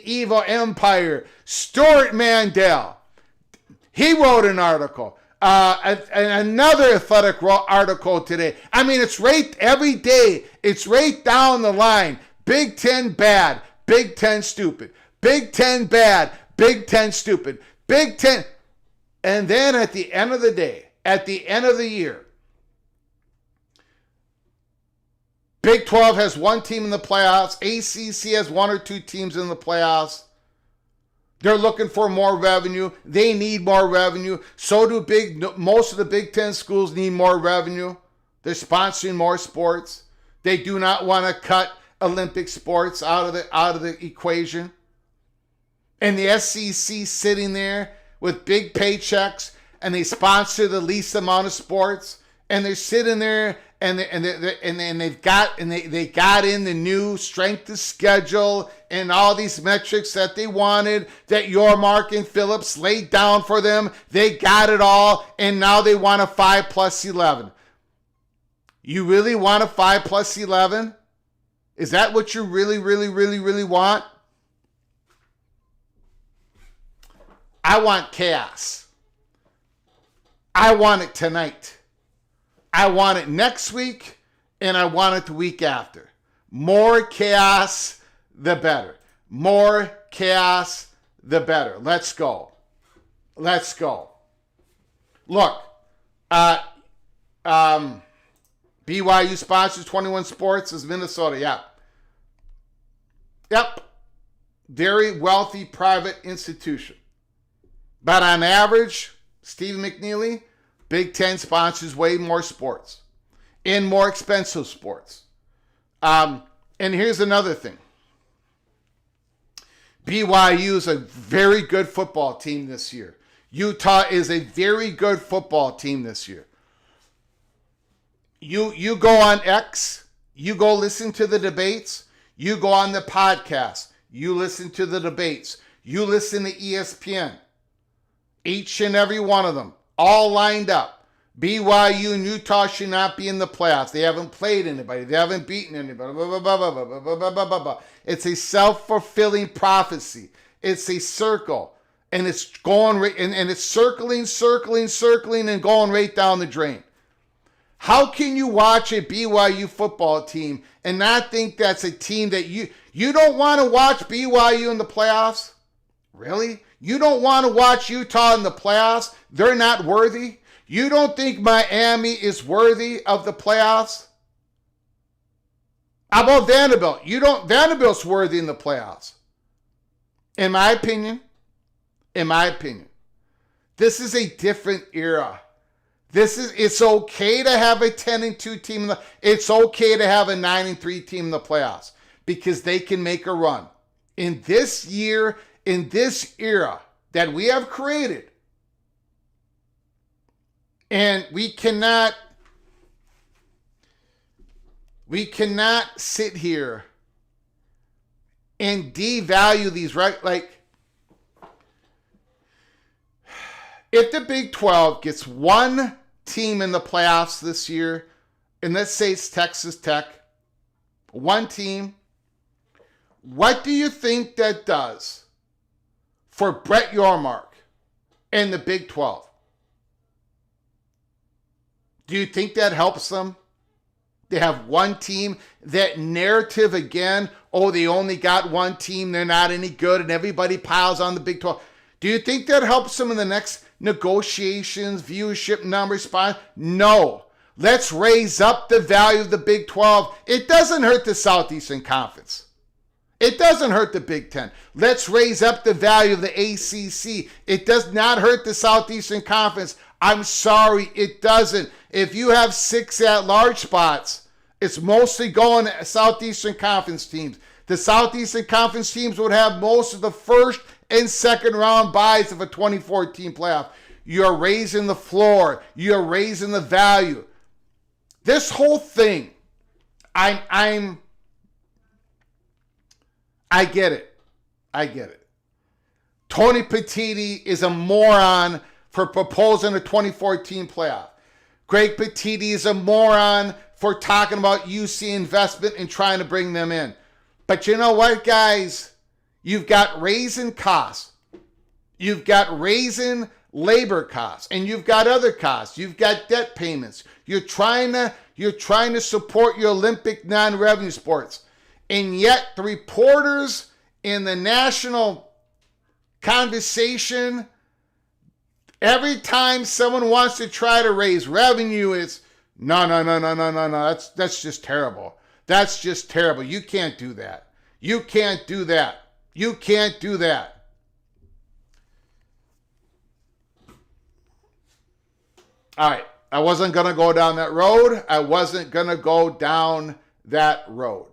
evil empire. Stuart Mandel, he wrote an article. Another athletic article today. I mean, it's right every day. It's right down the line. Big Ten bad. Big Ten stupid. Big Ten bad. Big Ten stupid. Big Ten. And then at the end of the day, at the end of the year, Big 12 has 1 team in the playoffs. ACC has 1 or 2 teams in the playoffs. They're looking for more revenue. They need more revenue. So do most of the Big Ten schools need more revenue. They're sponsoring more sports. They do not want to cut Olympic sports out of the equation. And the SEC sitting there with big paychecks, and they sponsor the least amount of sports, and they're sitting there and they got in the new strength of schedule and all these metrics that they wanted, that your Mark and Phillips laid down for them. They got it all, and now they want a 5+11. You really want a 5+11? Is that what you really, really, really, really want? I want chaos. I want it tonight. I want it next week, and I want it the week after. More chaos, the better. More chaos, the better. Let's go. Let's go. Look, BYU sponsors 21 Sports as Minnesota. Yeah. Yep. Very wealthy private institution. But on average, Steve McNeely, Big Ten sponsors way more sports and more expensive sports. And here's another thing. BYU is a very good football team this year. Utah is a very good football team this year. You go on X, you go listen to the debates, you go on the podcast, you listen to the debates, you listen to ESPN. Each and every one of them, all lined up. BYU and Utah should not be in the playoffs. They haven't played anybody. They haven't beaten anybody. Blah, blah, blah, blah, blah, blah, blah, blah, blah. It's a self-fulfilling prophecy. It's a circle. And it's going and it's circling, and going right down the drain. How can you watch a BYU football team and not think that's a team that you don't want to watch BYU in the playoffs? Really? You don't want to watch Utah in the playoffs? They're not worthy? You don't think Miami is worthy of the playoffs? How about Vanderbilt? Vanderbilt's worthy in the playoffs. In my opinion, this is a different era. It's okay to have a 10-2 team. It's okay to have a 9-3 team in the playoffs because they can make a run. In this year, in this era that we have created, and we cannot sit here and devalue these, right? Like, if the Big 12 gets one team in the playoffs this year, and let's say it's Texas Tech, one team, what do you think that does for Brett Yormark and the Big 12? Do you think that helps them? They have one team. That narrative again, oh, they only got one team, they're not any good, and everybody piles on the Big 12. Do you think that helps them in the next negotiations, viewership numbers, spot? No. Let's raise up the value of the Big 12. It doesn't hurt the Southeastern Conference. It doesn't hurt the Big 10. Let's raise up the value of the ACC. It does not hurt the Southeastern Conference. I'm sorry, it doesn't. If you have 6 at-large spots, it's mostly going to Southeastern Conference teams. The Southeastern Conference teams would have most of the first and second round buys of a 2014 playoff. You're raising the floor. You're raising the value. This whole thing, I get it. I get it. Tony Petitti is a moron for proposing a 2014 playoff. Greg Petitti is a moron for talking about UC investment and trying to bring them in. But you know what, guys? You've got raising costs. You've got raising labor costs. And you've got other costs. You've got debt payments. You're trying to support your Olympic non-revenue sports. And yet the reporters in the national conversation, every time someone wants to try to raise revenue, it's no. That's just terrible. That's just terrible. You can't do that. You can't do that. You can't do that. All right. I wasn't going to go down that road. I wasn't going to go down that road.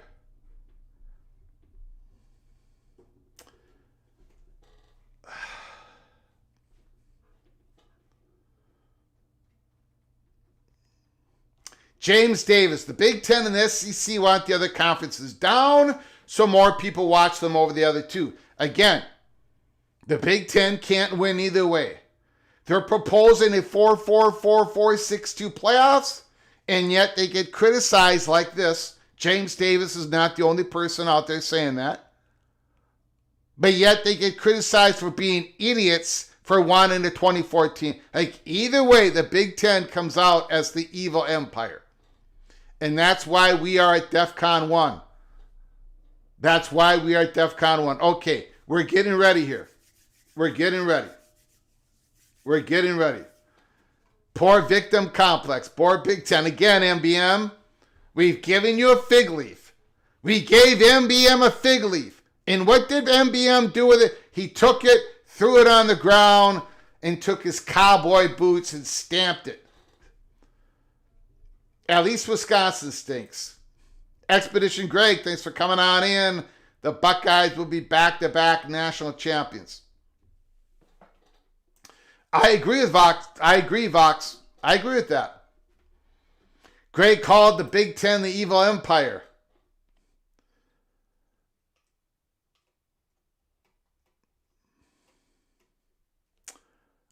James Davis, the Big Ten and the SEC want the other conferences down so more people watch them over the other two. Again, the Big Ten can't win either way. They're proposing a 4-4-4-4-6-2 playoffs, and yet they get criticized like this. James Davis is not the only person out there saying that. But yet they get criticized for being idiots for wanting a 2014. Like, either way, the Big Ten comes out as the evil empire. And that's why we are at DEFCON 1. That's why we are at DEFCON 1. Okay, we're getting ready here. We're getting ready. Poor victim complex. Poor Big Ten. Again, MBM, we've given you a fig leaf. We gave MBM a fig leaf. And what did MBM do with it? He took it, threw it on the ground, and took his cowboy boots and stamped it. At least Wisconsin stinks. Expedition Greg, thanks for coming on in. The Buckeyes will be back-to-back national champions. I agree with Vox. I agree with that. Greg called the Big Ten the evil empire.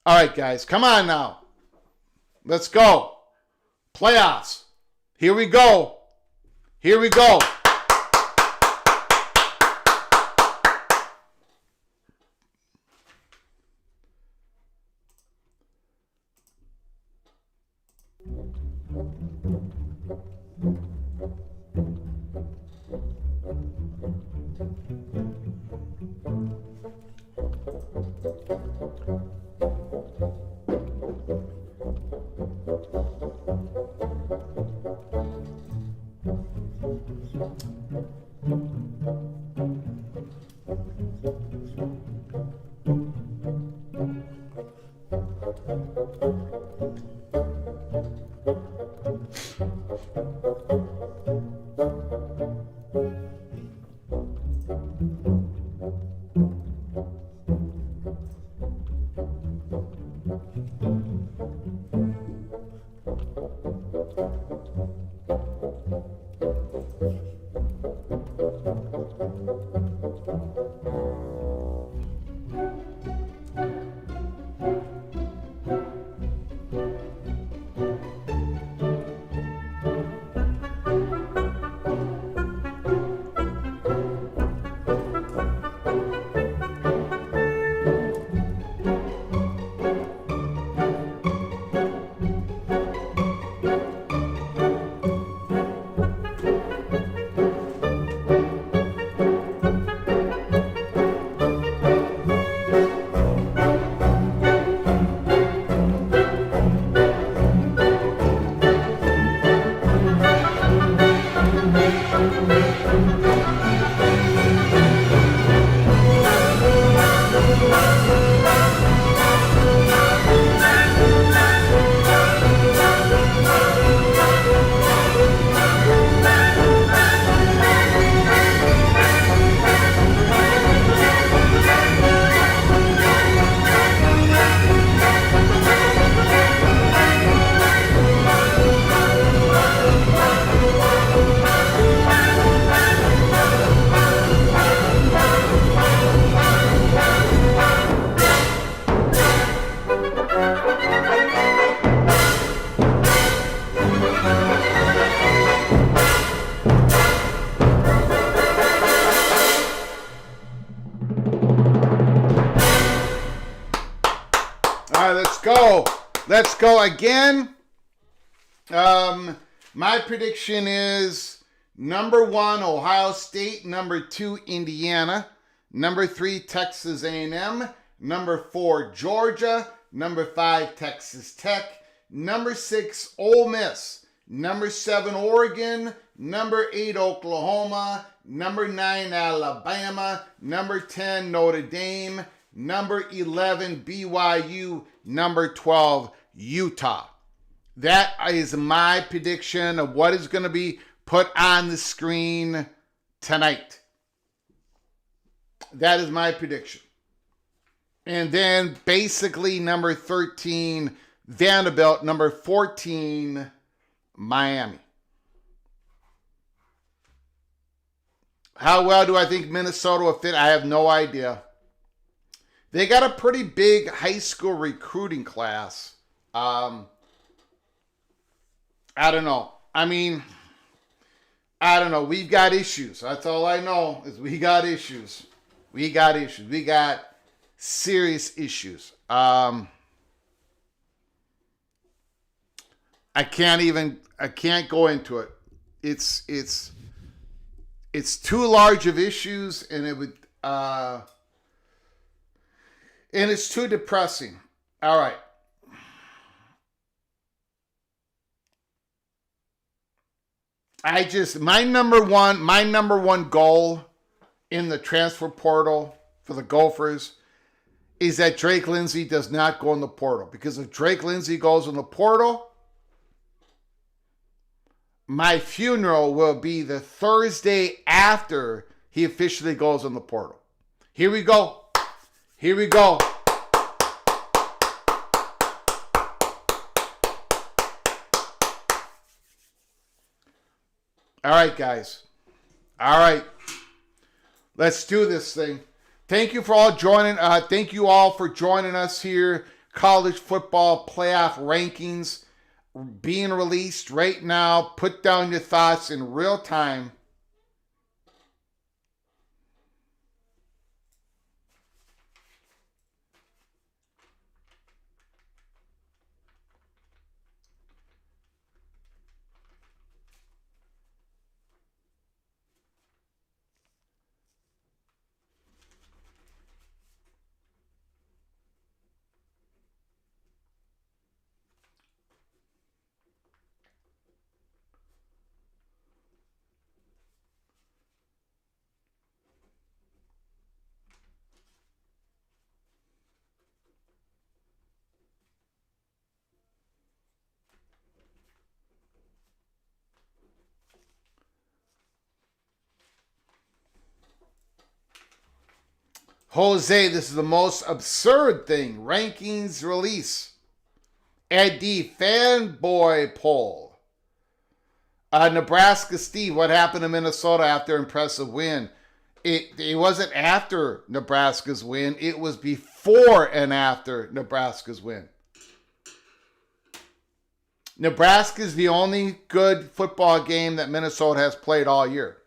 All right, guys, come on now. Let's go. Playoffs. Here we go. Here we go. Let's go again. My prediction is number 1, Ohio State. Number 2, Indiana. Number 3, Texas A&M. Number 4, Georgia. Number 5, Texas Tech. Number 6, Ole Miss. Number 7, Oregon. Number 8, Oklahoma. Number 9, Alabama. Number 10, Notre Dame. Number 11, BYU. Number 12, Utah. That is my prediction of what is going to be put on the screen tonight. That is my prediction. And then basically number 13, Vanderbilt. Number 14, Miami. How well do I think Minnesota will fit? I have no idea. They got a pretty big high school recruiting class. I don't know. I mean, I don't know. We've got issues. That's all I know is we got issues. We got issues. We got serious issues. I can't go into it. It's too large of issues, and it would and it's too depressing. All right. My number one goal in the transfer portal for the Gophers is that Drake Lindsay does not go in the portal. Because if Drake Lindsay goes in the portal, my funeral will be the Thursday after he officially goes in the portal. Here we go. Here we go. All right, guys. All right. Let's do this thing. Thank you for all joining. Thank you all for joining us here. College football playoff rankings being released right now. Put down your thoughts in real time. Jose, this is the most absurd thing. Rankings release. Eddie fanboy poll. Nebraska Steve, what happened to Minnesota after impressive win? It wasn't after Nebraska's win. It was before and after Nebraska's win. Nebraska is the only good football game that Minnesota has played all year.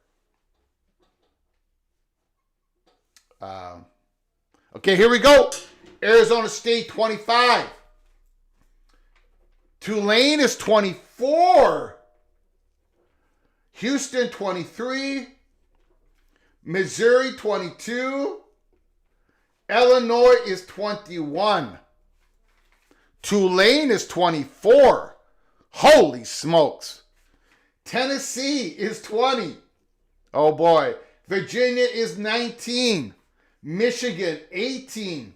Okay, here we go. Arizona State 25. Tulane is 24. Houston 23. Missouri 22. Illinois is 21. Tulane is 24. Holy smokes. Tennessee is 20. Oh boy. Virginia is 19. Michigan 18.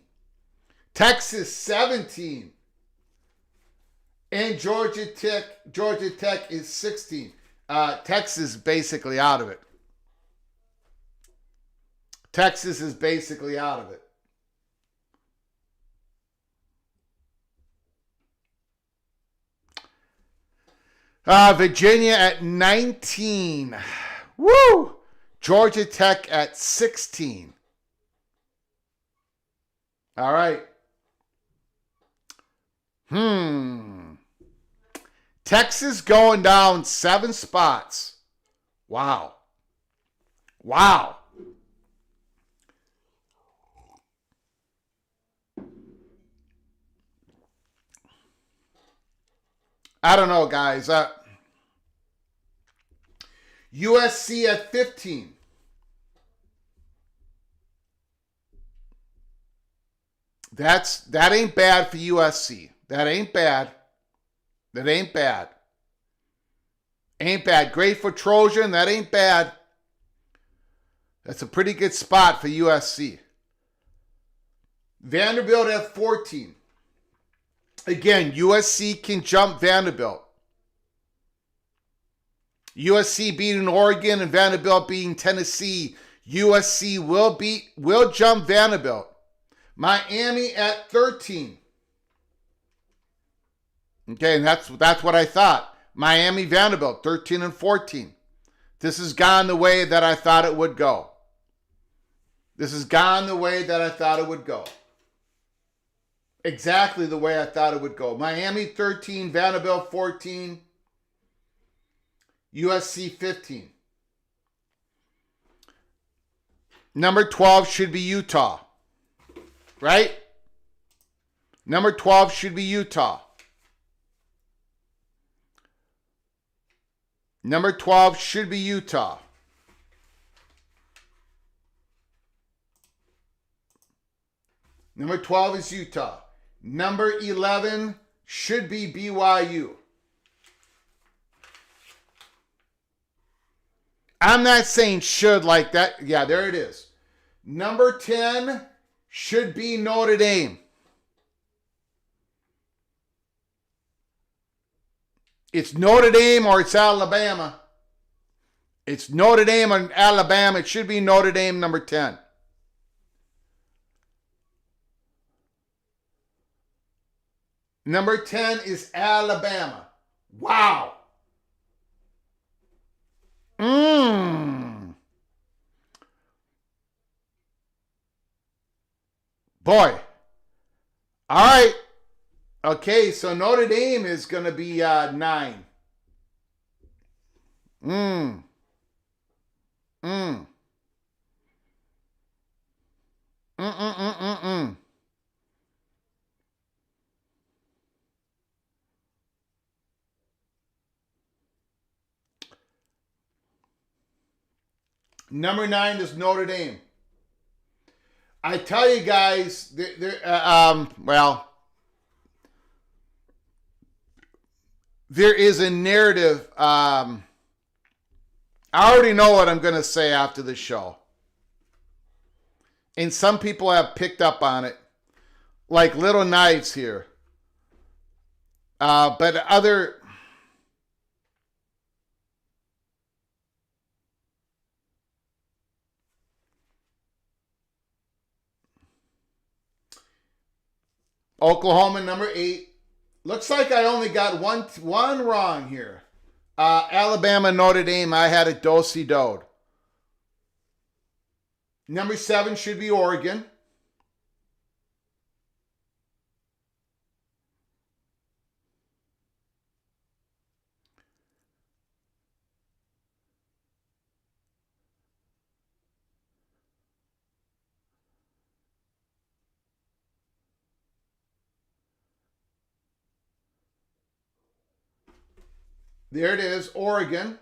Texas 17. And Georgia Tech is 16. Texas is basically out of it. Texas is basically out of it. Virginia at 19. Woo! Georgia Tech at 16. All right. Texas going down 7 spots. Wow. Wow. I don't know, guys. USC at 15. That ain't bad for USC. That ain't bad. That ain't bad. Ain't bad. Great for Trojan. That ain't bad. That's a pretty good spot for USC. Vanderbilt at 14. Again, USC can jump Vanderbilt. USC beating Oregon and Vanderbilt beating Tennessee. USC will jump Vanderbilt. Miami at 13. Okay, and that's what I thought. Miami, Vanderbilt, 13 and 14. This has gone the way that I thought it would go. This has gone the way that I thought it would go. Exactly the way I thought it would go. Miami 13, Vanderbilt 14, USC 15. Number 12 should be Utah. Right? Number 12 should be Utah. Number 12 should be Utah. Number 12 is Utah. Number 11 should be BYU. I'm not saying should like that. Yeah, there it is. Number 10 should be Notre Dame. It's Notre Dame or it's Alabama. It's Notre Dame or Alabama. It should be Notre Dame, number 10. Number 10 is Alabama. Wow. Boy. All right. Okay, so Notre Dame is going to be 9. Number 9 is Notre Dame. I tell you guys, well, there is a narrative. I already know what I'm going to say after the show. And some people have picked up on it, like little knives here. But other... Oklahoma, number 8. Looks like I only got one wrong here. Alabama, Notre Dame, I had a do-si-do. Number 7 should be Oregon. There it is, Oregon.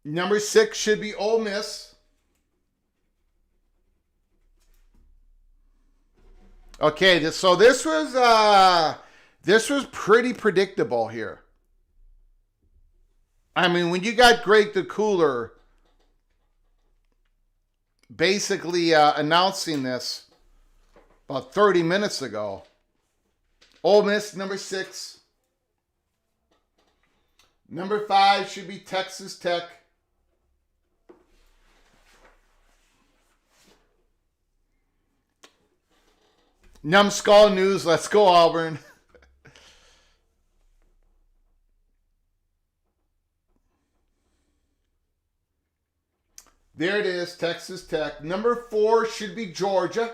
Number 6 should be Ole Miss. Okay, so this was pretty predictable here. I mean, when you got Greg the Cooler basically announcing this about 30 minutes ago, Ole Miss, number 6. Number 5 should be Texas Tech. Numbskull News, let's go Auburn. There it is, Texas Tech. Number 4 should be Georgia.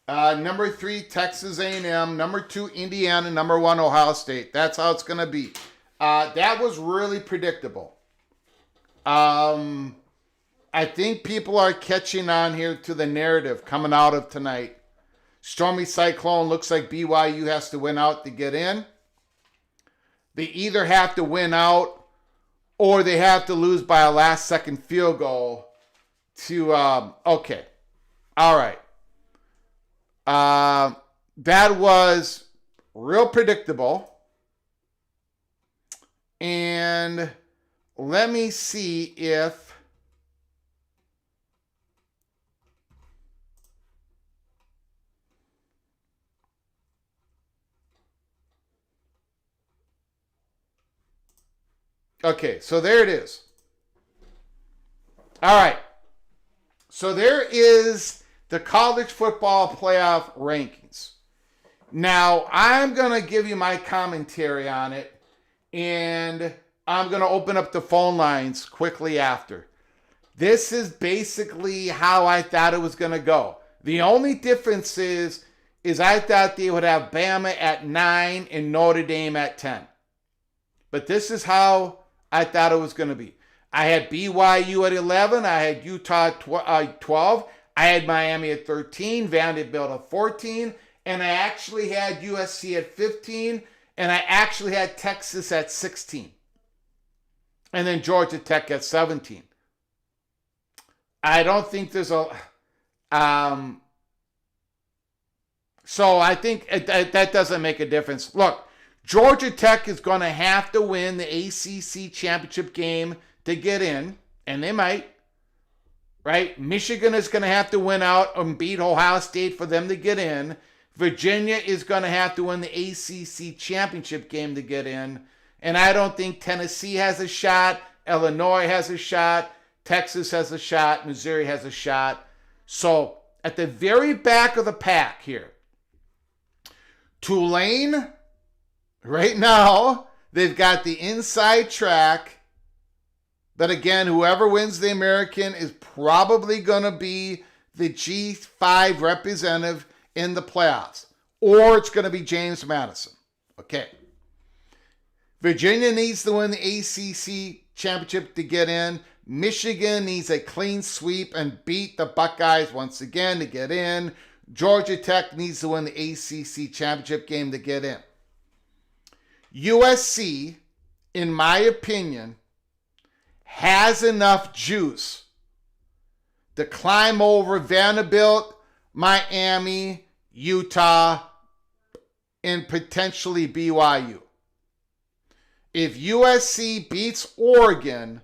Number 3, Texas A&M. Number 2, Indiana. Number 1, Ohio State. That's how it's going to be. That was really predictable. I think people are catching on here to the narrative coming out of tonight. Stormy Cyclone looks like BYU has to win out to get in. They either have to win out or they have to lose by a last-second field goal to... okay. All right. That was real predictable. And let me see if okay, so there it is. All right. So there is the college football playoff rankings. Now, I'm going to give you my commentary on it, and I'm going to open up the phone lines quickly after. This is basically how I thought it was going to go. The only difference is I thought they would have Bama at 9 and Notre Dame at 10. But this is how I thought it was going to be. I had BYU at 11. I had Utah 12. I had Miami at 13, Vanderbilt at 14, and I actually had USC at 15, and I actually had Texas at 16. And then Georgia Tech at 17. I don't think there's a... so I think that doesn't make a difference. Look, Georgia Tech is going to have to win the ACC championship game to get in, and they might, right? Michigan is going to have to win out and beat Ohio State for them to get in. Virginia is going to have to win the ACC championship game to get in, and I don't think Tennessee has a shot. Illinois has a shot. Texas has a shot. Missouri has a shot. So at the very back of the pack here, Tulane, right now, they've got the inside track. But again, whoever wins the American is probably going to be the G5 representative in the playoffs. Or it's going to be James Madison. Okay. Virginia needs to win the ACC championship to get in. Michigan needs a clean sweep and beat the Buckeyes once again to get in. Georgia Tech needs to win the ACC championship game to get in. USC, in my opinion, has enough juice to climb over Vanderbilt, Miami, Utah, and potentially BYU. If USC beats Oregon,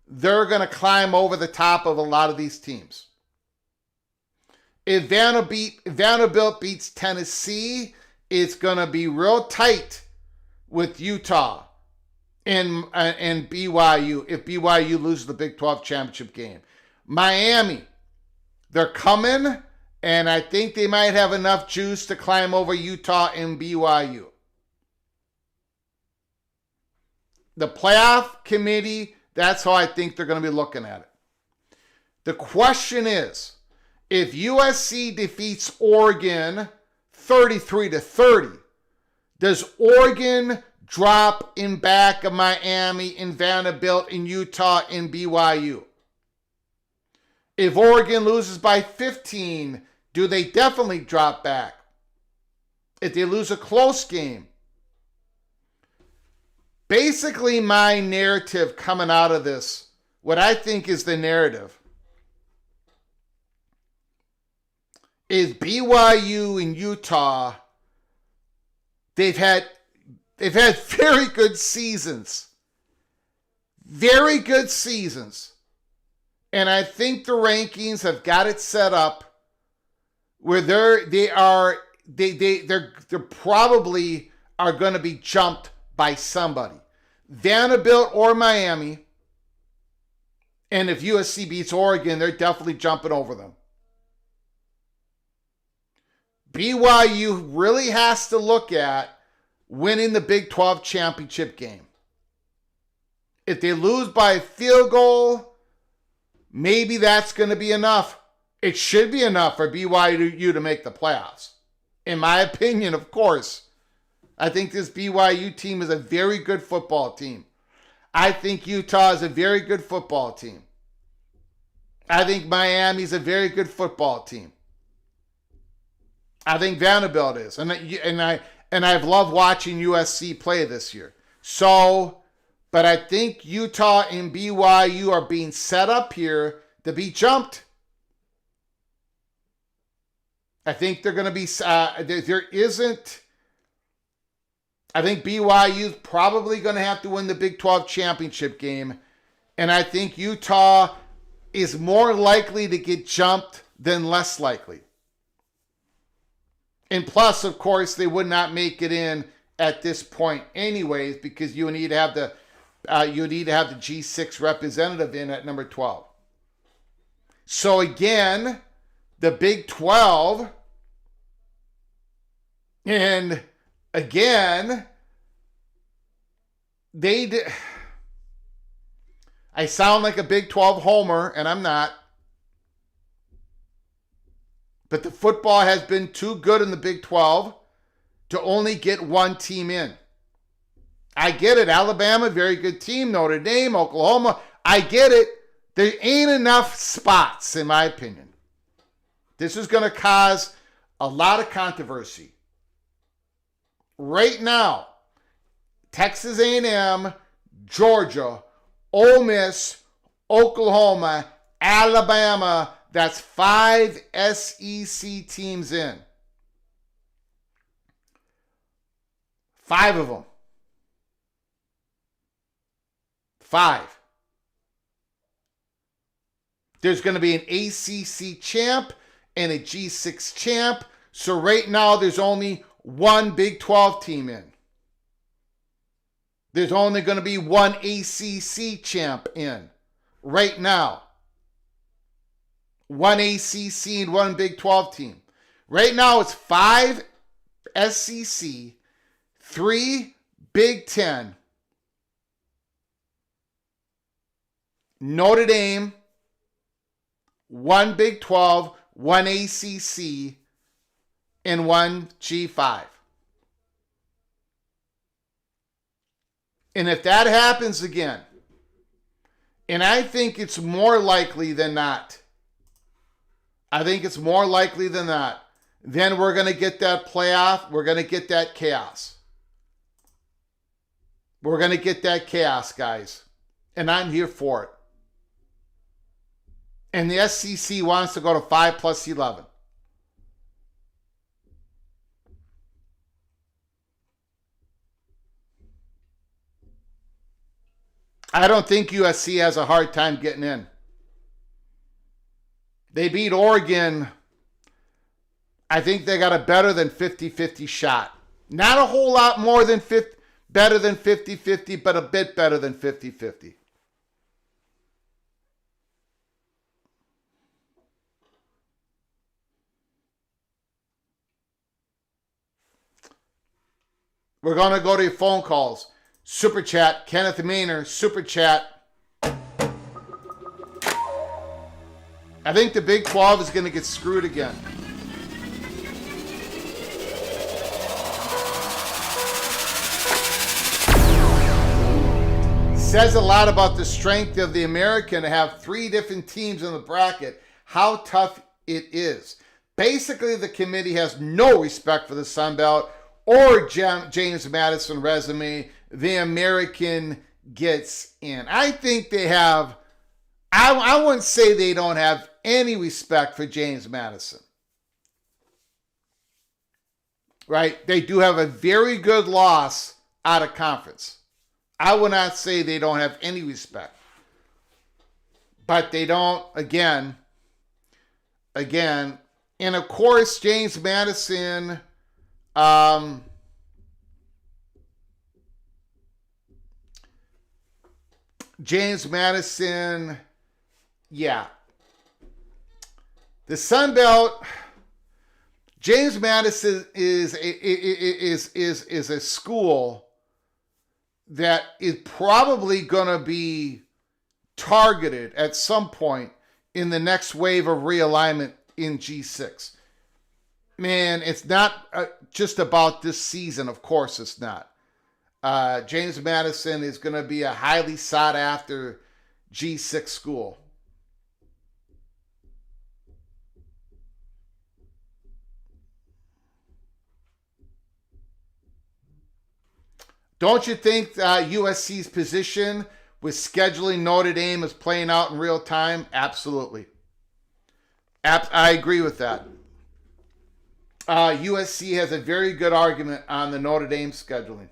they're going to climb over the top of a lot of these teams. If Vanderbilt beats Tennessee, it's going to be real tight with Utah and BYU if BYU loses the Big 12 championship game. Miami, they're coming, and I think they might have enough juice to climb over Utah and BYU. The playoff committee, that's how I think they're going to be looking at it. The question is, if USC defeats Oregon 33-30, does Oregon drop in back of Miami and Vanderbilt and Utah and BYU? If Oregon loses by 15, do they definitely drop back? If they lose a close game? Basically, my narrative coming out of this, what I think is the narrative, is BYU and Utah, they've had very good seasons. Very good seasons. And I think the rankings have got it set up where they probably are going to be jumped by somebody. Vanderbilt or Miami. And if USC beats Oregon, they're definitely jumping over them. BYU really has to look at winning the Big 12 championship game. If they lose by a field goal, maybe that's going to be enough. It should be enough for BYU to make the playoffs. In my opinion, of course. I think this BYU team is a very good football team. I think Utah is a very good football team. I think Miami's a very good football team. I think Vanderbilt is. And I've loved watching USC play this year. But I think Utah and BYU are being set up here to be jumped. I think they're going to be, I think BYU's probably going to have to win the Big 12 championship game. And I think Utah is more likely to get jumped than less likely. And plus, of course, they would not make it in at this point anyways, because you need to have the G6 representative in at number 12. So again, the Big 12, and again, I sound like a Big 12 homer, and I'm not. But the football has been too good in the Big 12 to only get one team in. I get it. Alabama, very good team. Notre Dame, Oklahoma. I get it. There ain't enough spots, in my opinion. This is going to cause a lot of controversy. Right now, Texas A&M, Georgia, Ole Miss, Oklahoma, Alabama, that's 5 SEC teams in. 5 of them. 5. There's going to be an ACC champ and a G6 champ. So right now there's only one Big 12 team in. There's only going to be one ACC champ in right now. One ACC and one Big 12 team. Right now it's 5 SEC, 3 Big 10, Notre Dame, 1 Big 12, 1 ACC, and 1 G5. And if that happens again, and I think it's more likely than not, then we're going to get that playoff. We're going to get that chaos. We're going to get that chaos, guys. And I'm here for it. And the SEC wants to go to 5 plus 11. I don't think USC has a hard time getting in. They beat Oregon. I think they got a better than 50-50 shot. Not a whole lot more than better than 50-50, but a bit better than 50-50. We're going to go to your phone calls. Super Chat, Kenneth Maynor, Super Chat. I think the Big 12 is going to get screwed again. Says a lot about the strength of the American to have 3 different teams in the bracket, how tough it is. Basically, the committee has no respect for the Sun Belt or James Madison resume. The American gets in. I think they have, I wouldn't say they don't have any respect for James Madison. Right? They do have a very good loss out of conference. I would not say they don't have any respect. But they don't, again, and of course, James Madison, yeah. The Sun Belt, James Madison is a school that is probably going to be targeted at some point in the next wave of realignment in G6. Man, it's not just about this season. Of course it's not. James Madison is going to be a highly sought after G6 school. Don't you think USC's position with scheduling Notre Dame is playing out in real time? Absolutely. I agree with that. USC has a very good argument on the Notre Dame scheduling.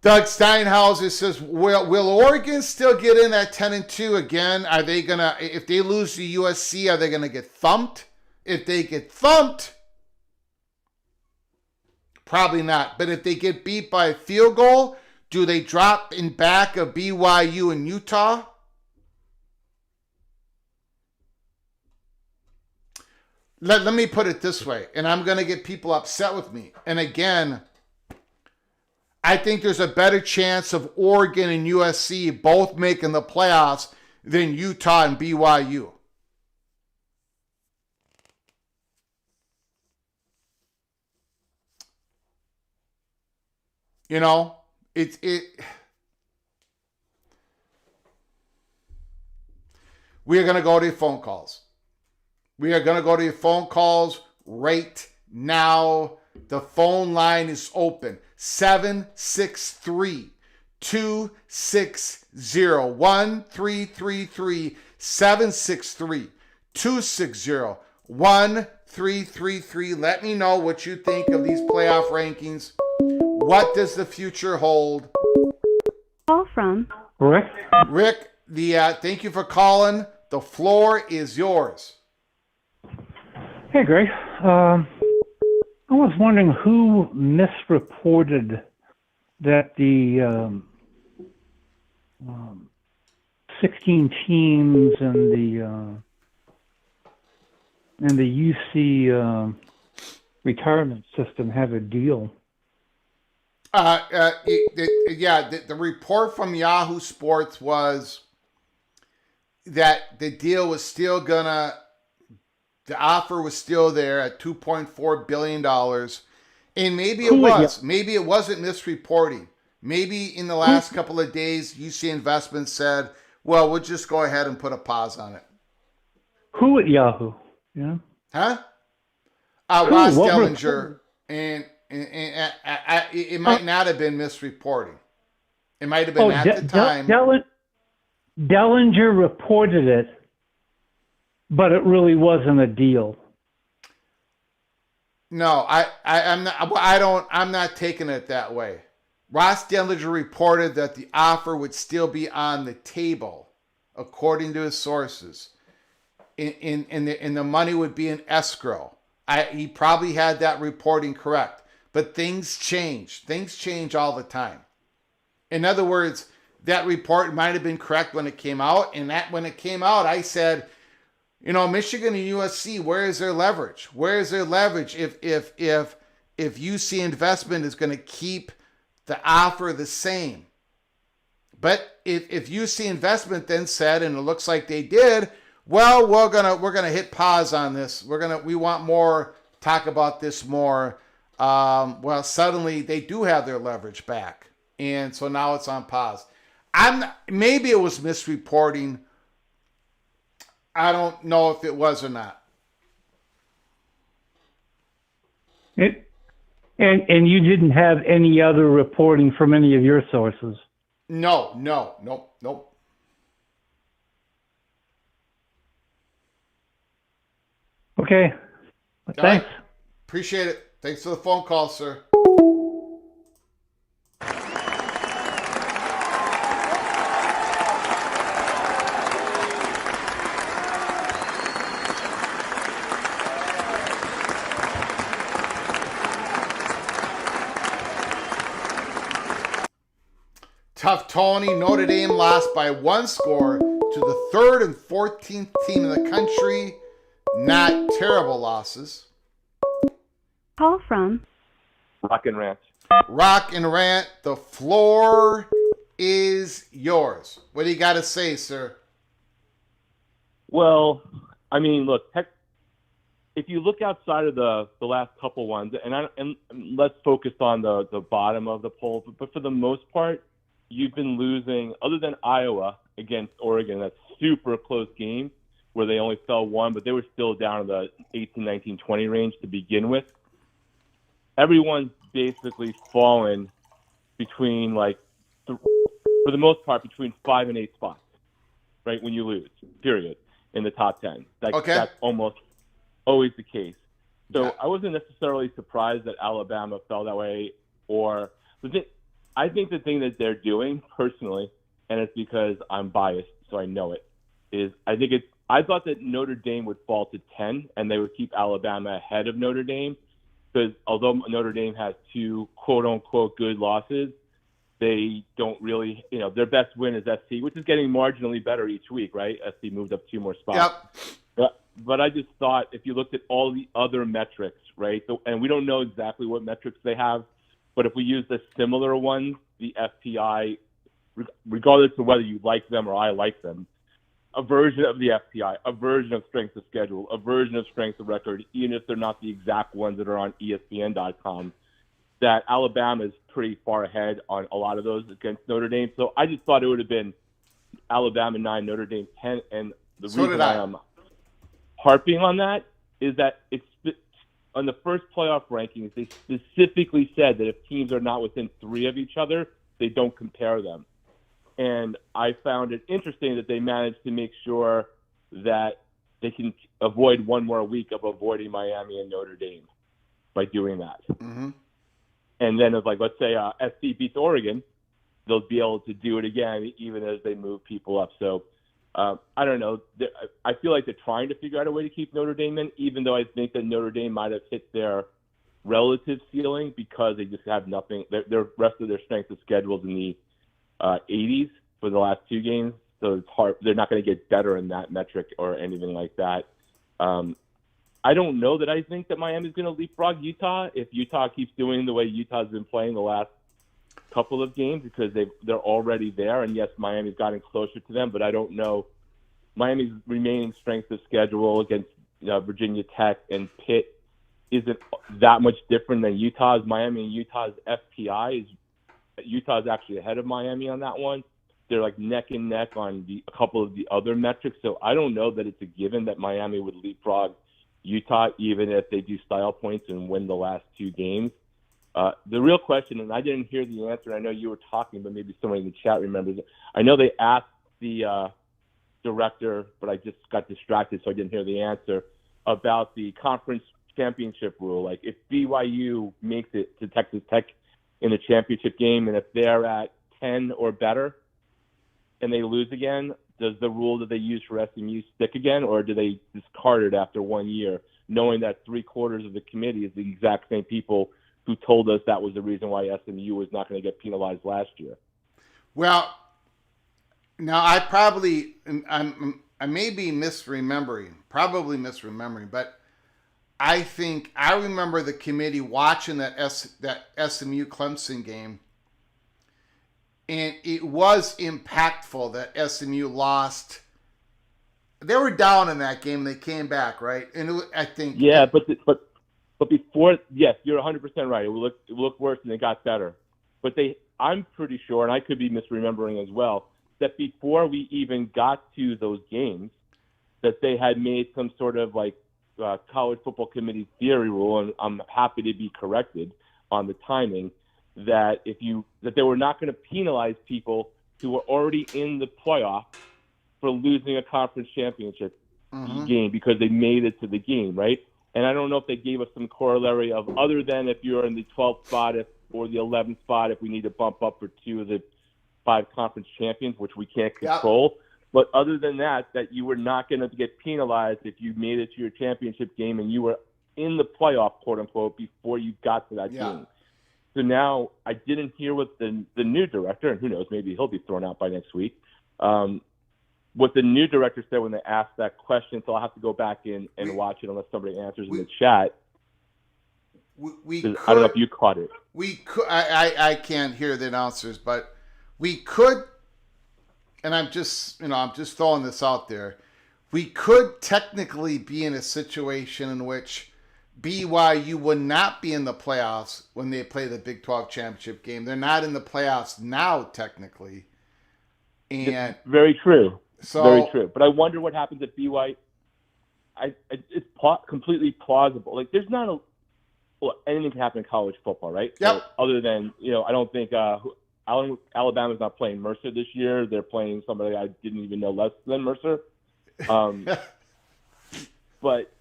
Doug Steinhauser says, will Oregon still get in at 10-2 again? Are they going to, if they lose to USC, are they going to get thumped? If they get thumped, probably not. But if they get beat by a field goal, do they drop in back of BYU and Utah? Let me put it this way, and I'm going to get people upset with me. And again, I think there's a better chance of Oregon and USC both making the playoffs than Utah and BYU. You know, it. We are going to go to your phone calls. We are going to go to your phone calls right now. The phone line is open. 763 260 1333 763 260 1333. Let me know what you think of these playoff rankings. What does the future hold? Call from Rick. Rick, thank you for calling. The floor is yours. Hey, Greg. I was wondering who misreported that the 16 teams and the UC retirement system have a deal. The report from Yahoo Sports was that the deal was still the offer was still there at $2.4 billion. And maybe it was. Maybe it wasn't misreporting. Maybe in the last couple of days, UC Investments said, well, we'll just go ahead and put a pause on it. Who at Yahoo? Yeah. Huh? Ross Dellinger. And it might not have been misreporting. It might have been at the time. Dellinger reported it, but it really wasn't a deal. No, I'm not taking it that way. Ross Dellinger reported that the offer would still be on the table, according to his sources, and the money would be in escrow. He probably had that reporting correct, but things change. Things change all the time. In other words, that report might have been correct when it came out, and that when it came out, I said, Michigan and USC, where is their leverage? Where is their leverage if UC Investment is going to keep the offer the same? But if UC Investment then said, and it looks like they did, well, we're gonna hit pause on this. We want more, talk about this more. Well, suddenly they do have their leverage back, and so now it's on pause. Maybe it was misreporting. I don't know if it was or not. And you didn't have any other reporting from any of your sources? Nope. Okay. Thanks. Right. Appreciate it. Thanks for the phone call, sir. Tough Tony, Notre Dame lost by one score to the 3rd and 14th team in the country. Not terrible losses. Call from Rock and Rant. Rock and Rant, the floor is yours. What do you got to say, sir? Well, I mean, look, if you look outside of the last couple ones, and let's focus on the bottom of the poll, but for the most part, you've been losing, other than Iowa against Oregon, that super close game where they only fell one, but they were still down in the 18, 19, 20 range to begin with. Everyone's basically fallen between, for the most part, between 5 and 8 spots, right, when you lose, period, in the top 10. That's almost always the case. So I wasn't necessarily surprised that Alabama fell that way. I think the thing that they're doing personally, and it's because I'm biased, so I know it, is I thought that Notre Dame would fall to 10 and they would keep Alabama ahead of Notre Dame, because although Notre Dame has 2 quote unquote good losses, they don't really, their best win is SC, which is getting marginally better each week, right? SC moved up 2 more spots. Yep. But I just thought if you looked at all the other metrics, right, and we don't know exactly what metrics they have, but if we use the similar ones, the FPI, regardless of whether you like them or I like them, a version of the FPI, a version of strength of schedule, a version of strength of record, even if they're not the exact ones that are on ESPN.com, that Alabama is pretty far ahead on a lot of those against Notre Dame. So I just thought it would have been Alabama 9, Notre Dame 10. And the reason why I'm harping on that is that it's on the first playoff rankings, they specifically said that if teams are not within 3 of each other, they don't compare them. And I found it interesting that they managed to make sure that they can avoid one more week of avoiding Miami and Notre Dame by doing that. Mm-hmm. And then it's like, let's say SC beats Oregon, they'll be able to do it again even as they move people up. So I don't know. I feel like they're trying to figure out a way to keep Notre Dame in, even though I think that Notre Dame might have hit their relative ceiling because they just have nothing. Their rest of their strength of schedule is in the 80s for the last 2 games. So it's hard. They're not going to get better in that metric or anything like that. I don't know that I think that Miami's going to leapfrog Utah if Utah keeps doing the way Utah's been playing the last couple of games, because they're already there. And yes, Miami's gotten closer to them, but I don't know. Miami's remaining strength of schedule against Virginia Tech and Pitt isn't that much different than Utah's. Miami and Utah's FPI Utah's actually ahead of Miami on that one. They're like neck and neck on a couple of the other metrics. So I don't know that it's a given that Miami would leapfrog Utah, even if they do style points and win the last 2 games. The real question, and I didn't hear the answer, I know you were talking, but maybe somebody in the chat remembers it. I know they asked the director, but I just got distracted, so I didn't hear the answer, about the conference championship rule. Like, if BYU makes it to Texas Tech in the championship game, and if they're at 10 or better and they lose again, does the rule that they use for SMU stick again, or do they discard it after 1 year, knowing that 3/4 of the committee is the exact same people who told us that was the reason why SMU was not going to get penalized last year? Well, now I may be probably misremembering, but I think I remember the committee watching that SMU Clemson game, and it was impactful that SMU lost. They were down in that game. They came back, right? And I think but before, yes, you're 100% right. It looked worse and it got better. But I'm pretty sure, and I could be misremembering as well, that before we even got to those games, that they had made some sort of like college football committee theory rule, and I'm happy to be corrected on the timing, that they were not going to penalize people who were already in the playoff for losing a conference championship game because they made it to the game, right? And I don't know if they gave us some corollary of, other than if you're in the 12th spot or the 11th spot, if we need to bump up for 2 of the 5 conference champions, which we can't control. Yep. But other than that you were not going to get penalized if you made it to your championship game and you were in the playoff, quote unquote, before you got to that game. So now I didn't hear what the new director, and who knows, maybe he'll be thrown out by next week, what the new director said when they asked that question. So I'll have to go back in and watch it unless somebody answers in the chat. I don't know if you caught it. We could. I can't hear the announcers, but we could. And I'm just throwing this out there. We could technically be in a situation in which BYU would not be in the playoffs when they play the Big 12 championship game. They're not in the playoffs now, technically. And very true. So, very true. But I wonder what happens if BYU. It's completely plausible. Like, there's not anything can happen in college football, right? Yep. So other than, I don't think Alabama's not playing Mercer this year. They're playing somebody I didn't even know less than Mercer. But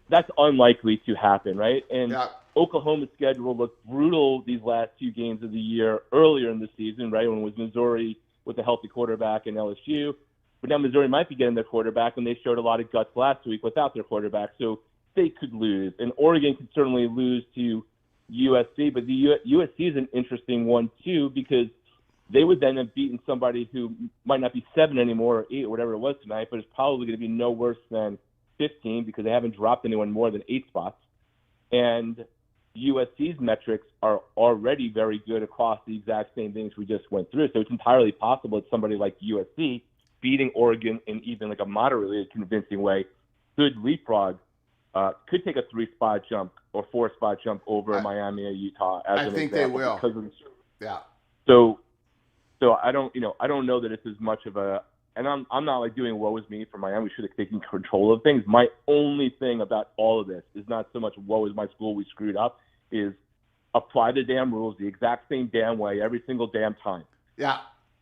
that's unlikely to happen, right? And Oklahoma's schedule looked brutal these last 2 games of the year earlier in the season, right, when it was Missouri with a healthy quarterback and LSU. But now Missouri might be getting their quarterback, and they showed a lot of guts last week without their quarterback. So they could lose. And Oregon could certainly lose to USC. But the USC is an interesting one, too, because they would then have beaten somebody who might not be 7 anymore or 8 or whatever it was tonight, but it's probably going to be no worse than 15 because they haven't dropped anyone more than 8 spots. And USC's metrics are already very good across the exact same things we just went through. So it's entirely possible that somebody like USC beating Oregon in even like a moderately convincing way could leapfrog, could take a 3-spot jump or 4-spot jump over Miami or Utah as an think example. they will. Because of Yeah. So I don't know that it's as much of a, and I'm not like doing woe is me for Miami. We should have taken control of things. My only thing about all of this is not so much woe is my school, we screwed up, is apply the damn rules the exact same damn way every single damn time. Yeah.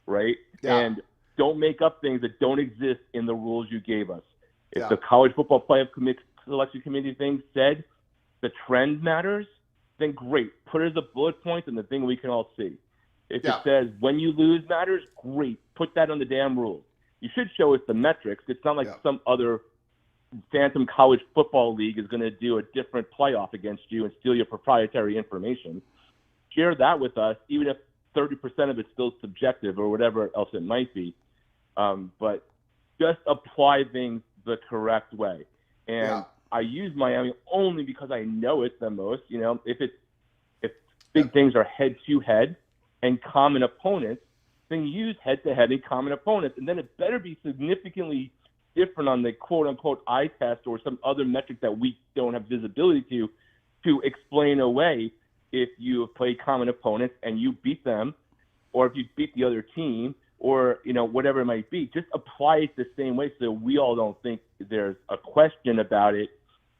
Right? Yeah. And don't make up things that don't exist in the rules you gave us. If Yeah. the College Football Playoff Selection Committee thing said the trend matters, then great. Put it as a bullet point and the thing we can all see. If Yeah. it says when you lose matters, great. Put that on the damn rules. You should show us the metrics. It's not like some other phantom college football league is going to do a different playoff against you and steal your proprietary information. Share that with us, even if 30% of it's still subjective or whatever else it might be. But just apply things the correct way. And I use Miami only because I know it the most. You know, if big things are head-to-head and common opponents, then use head-to-head and common opponents. And then it better be significantly different on the quote-unquote eye test or some other metric that we don't have visibility to explain away if you have played common opponents and you beat them, or if you beat the other team, or, you know, whatever it might be. Just apply it the same way so we all don't think there's a question about it.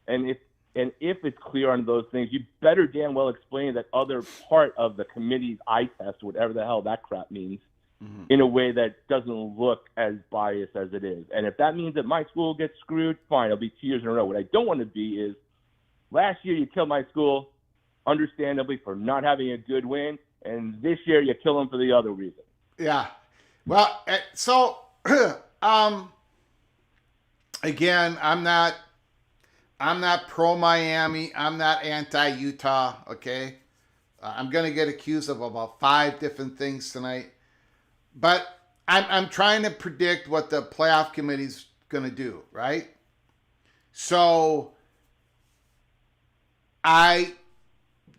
And if it's clear on those things, you better damn well explain that other part of the committee's eye test, whatever the hell that crap means, in a way that doesn't look as biased as it is. And if that means that my school gets screwed, fine, it'll be 2 years in a row. What I don't want to be is, last year you killed my school, understandably, for not having a good win, and this year you kill them for the other reason. Yeah. Well, so again, I'm not pro Miami. I'm not anti Utah. Okay, I'm gonna get accused of about 5 different things tonight, but I'm trying to predict what the playoff committee's gonna do. Right. So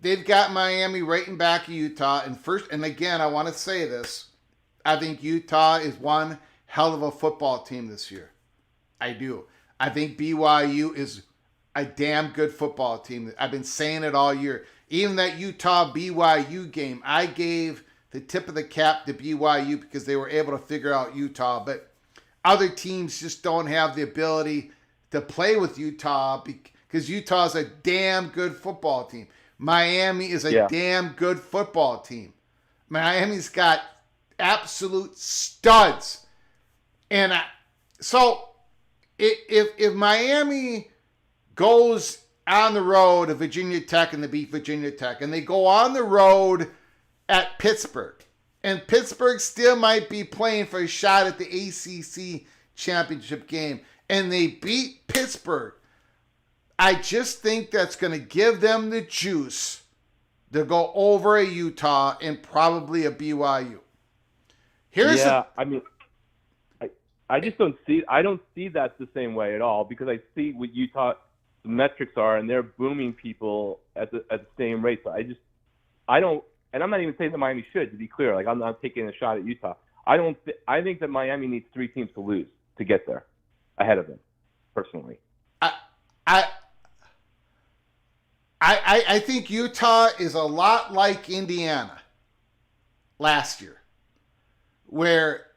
they've got Miami right in back of Utah, and again, I want to say this. I think Utah is one hell of a football team this year. I do. I think BYU is a damn good football team. I've been saying it all year. Even that Utah-BYU game, I gave the tip of the cap to BYU because they were able to figure out Utah. But other teams just don't have the ability to play with Utah because Utah's a damn good football team. Miami is a damn good football team. Miami's got absolute studs. And so if Miami goes on the road to Virginia Tech and they beat Virginia Tech, and they go on the road at Pittsburgh, and Pittsburgh still might be playing for a shot at the ACC championship game, and they beat Pittsburgh, I just think that's going to give them the juice to go over a Utah and probably a BYU. I just don't see that the same way at all, because I see what Utah metrics are, and they're booming people at the same rate. So I don't, and I'm not even saying that Miami should, to be clear. Like, I'm not taking a shot at Utah. I think that Miami needs 3 teams to lose to get there ahead of them, personally. I think Utah is a lot like Indiana last year, where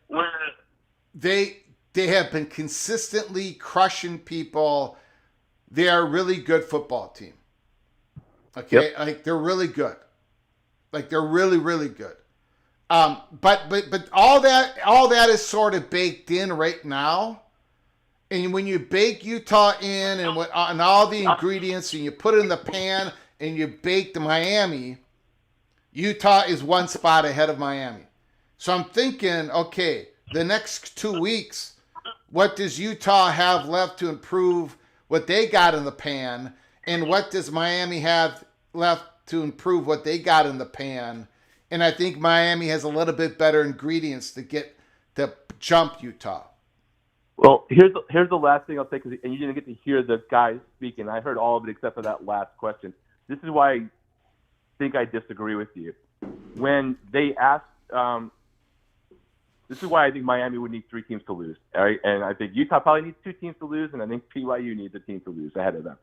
they have been consistently crushing people. They are a really good football team. Okay, like they're really good. Like they're really, really good. But all that is sort of baked in right now. And when you bake Utah in and all the ingredients and you put it in the pan and you bake the Miami, Utah is 1 spot ahead of Miami. So I'm thinking, okay, the next 2 weeks, what does Utah have left to improve what they got in the pan? And what does Miami have left to improve what they got in the pan? And I think Miami has a little bit better ingredients to jump Utah. Well, here's the last thing I'll say, and you didn't get to hear the guys speaking. I heard all of it except for that last question. This is why I think I disagree with you. When they asked, this is why I think Miami would need 3 teams to lose. All right? And I think Utah probably needs 2 teams to lose, and I think BYU needs a team to lose ahead of them.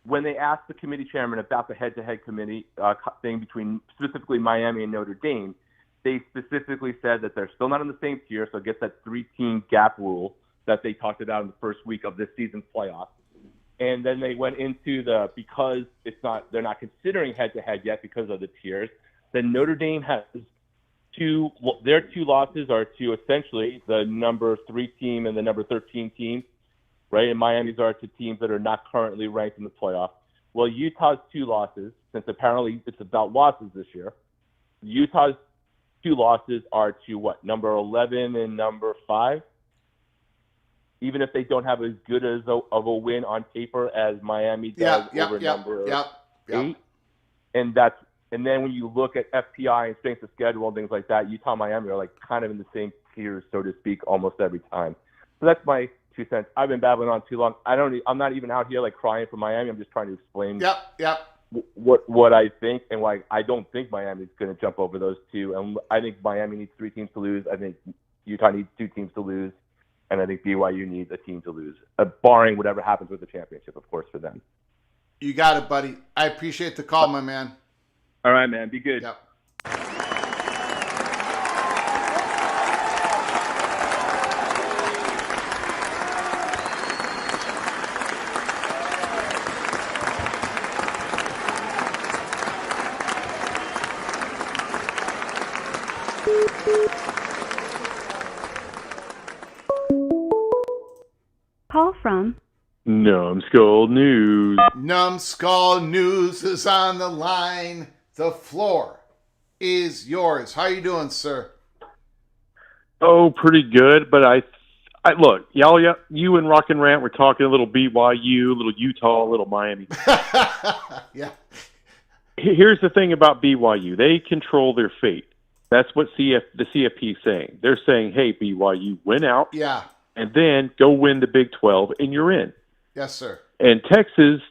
when they asked the committee chairman about the head-to-head committee thing between specifically Miami and Notre Dame, they specifically said that they're still not in the same tier, so it gets that 3-team gap rule that they talked about in the first week of this season's playoffs. And then they went into because they're not considering head-to-head yet because of the tiers. Then Notre Dame has their two losses are to essentially the number 3 team and the number 13 team, right? And Miami's are to teams that are not currently ranked in the playoff. Well, Utah's 2 losses, since apparently it's about losses this year, Utah's 2 losses are to what? Number 11 and number 5? Even if they don't have as good of a win on paper as Miami does over number 8. And then when you look at FPI and strength of schedule and things like that, Utah and Miami are like kind of in the same tiers, so to speak, almost every time. So that's my 2 cents. I've been babbling on too long. I'm not even out here like crying for Miami. I'm just trying to explain what I think and why I don't think Miami's going to jump over those 2. And I think Miami needs 3 teams to lose. I think Utah needs 2 teams to lose. And I think BYU needs a team to lose, barring whatever happens with the championship, of course, for them. You got it, buddy. I appreciate the call, my man. All right, man. Be good. Yep. Call from Numbskull News. Numbskull News is on the line. The floor is yours. How you doing, sir? Oh, pretty good. But I look, you and Rock and Rant were talking a little BYU, a little Utah, a little Miami. Yeah. Here's the thing about BYU. They control their fate. That's what the CFP is saying. They're saying, hey, BYU, win out. Yeah. And then go win the Big 12, and you're in. Yes, sir. And Texas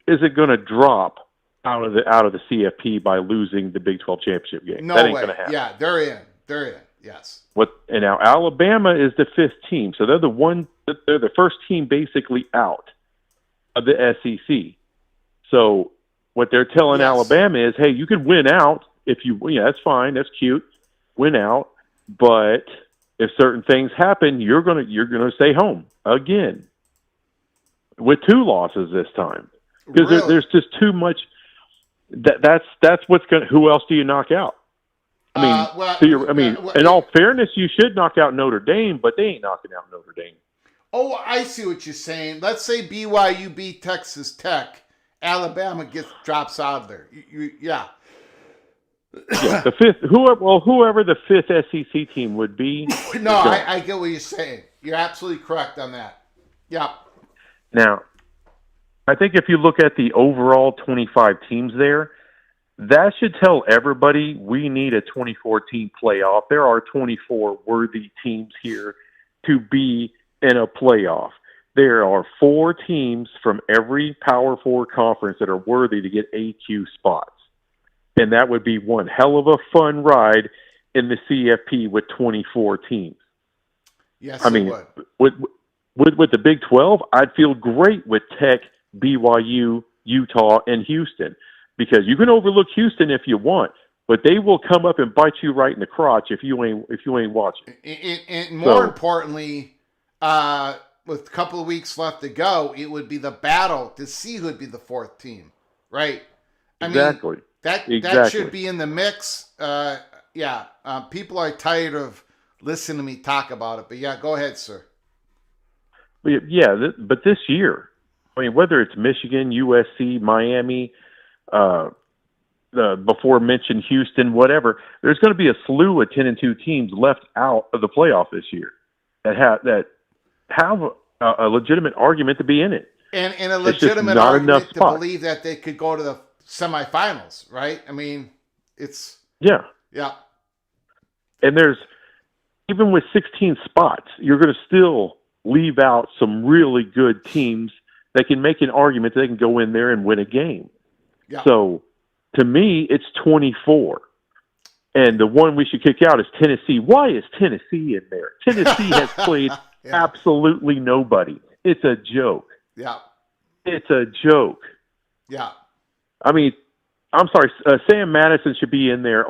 isn't going to drop out of the CFP by losing the Big 12 championship game. No that ain't way. going to happen. Yeah, they're in. They're in. Yes. And now Alabama is the 5th team, so they're the first team basically out of the SEC. So what they're telling Alabama is, hey, you could win out if that's fine, that's cute, win out, but if certain things happen, you're gonna stay home again with 2 losses this time because Really? there's just too much. That's what's gonna. Who else do you knock out? I mean, in all fairness, you should knock out Notre Dame, but they ain't knocking out Notre Dame. Oh, I see what you're saying. Let's say BYU beat Texas Tech, Alabama drops out of there. Yeah. Yeah, the 5th, whoever the 5th SEC team would be. No, I get what you're saying. You're absolutely correct on that. Yeah. Now, I think if you look at the overall 25 teams there, that should tell everybody we need a 24-team playoff. There are 24 worthy teams here to be in a playoff. There are 4 teams from every Power 4 conference that are worthy to get AQ spots. And that would be one hell of a fun ride in the CFP with 24 teams. Yes, I mean, with the Big 12, I'd feel great with Tech, BYU, Utah, and Houston because you can overlook Houston if you want, but they will come up and bite you right in the crotch if you ain't watching. And more importantly, with a couple of weeks left to go, it would be the battle to see who would be the 4th team, right? Exactly. That should be in the mix. People are tired of listening to me talk about it, but yeah, go ahead, sir. Yeah, but this year, I mean, whether it's Michigan, USC, Miami, the before mentioned Houston, whatever, there's going to be a slew of 10-2 teams left out of the playoff this year that have a legitimate argument to be in it, and a legitimate argument to believe that they could go to the semifinals, right? I mean, it's yeah. And there's even with 16 spots, you're going to still leave out some really good teams that can make an argument that they can go in there and win a game. Yeah. So to me, it's 24. And the one we should kick out is Tennessee. Why is Tennessee in there? Tennessee has played absolutely nobody. It's a joke. Yeah. It's a joke. Yeah. I mean, I'm sorry, Sam Madison should be in there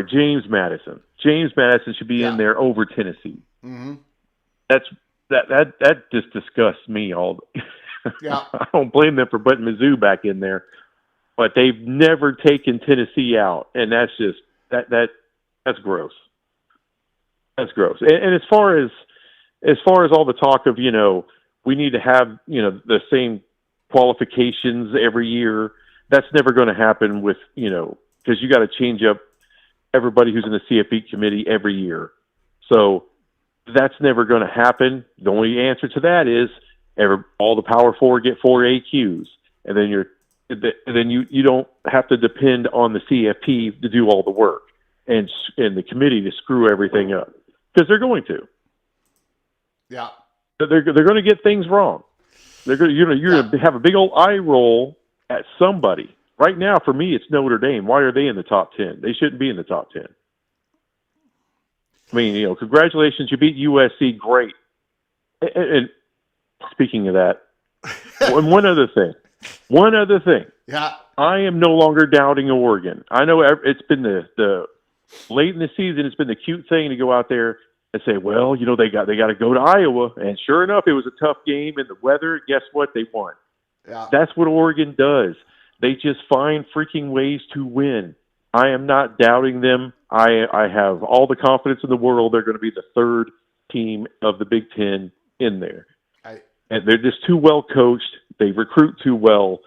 James Madison. James Madison should be in there over Tennessee. Mm-hmm. That just disgusts me all. Yeah. I don't blame them for putting Mizzou back in there, but they've never taken Tennessee out, and that's just that's gross. That's gross. And as far as all the talk of, we need to have, the same qualifications every year, that's never going to happen with, because you got to change up everybody who's in the CFP committee every year. So that's never going to happen. The only answer to that is all the Power Four get 4 AQs, and then you don't have to depend on the CFP to do all the work and the committee to screw everything up, because they're going to. Yeah. They're going to get things wrong. You're going to have a big old eye roll at somebody. Right now, for me, it's Notre Dame. Why are they in the top 10? They shouldn't be in the top 10. I mean, congratulations, you beat USC, great. And speaking of that, one other thing. Yeah. I am no longer doubting Oregon. I know it's been the late in the season, it's been the cute thing to go out there and say, well, they got to go to Iowa, and sure enough, it was a tough game, and the weather. Guess what? They won. Yeah. That's what Oregon does. They just find freaking ways to win. I am not doubting them. I have all the confidence in the world. They're going to be the third team of the Big Ten in there, and they're just too well coached. They recruit too well.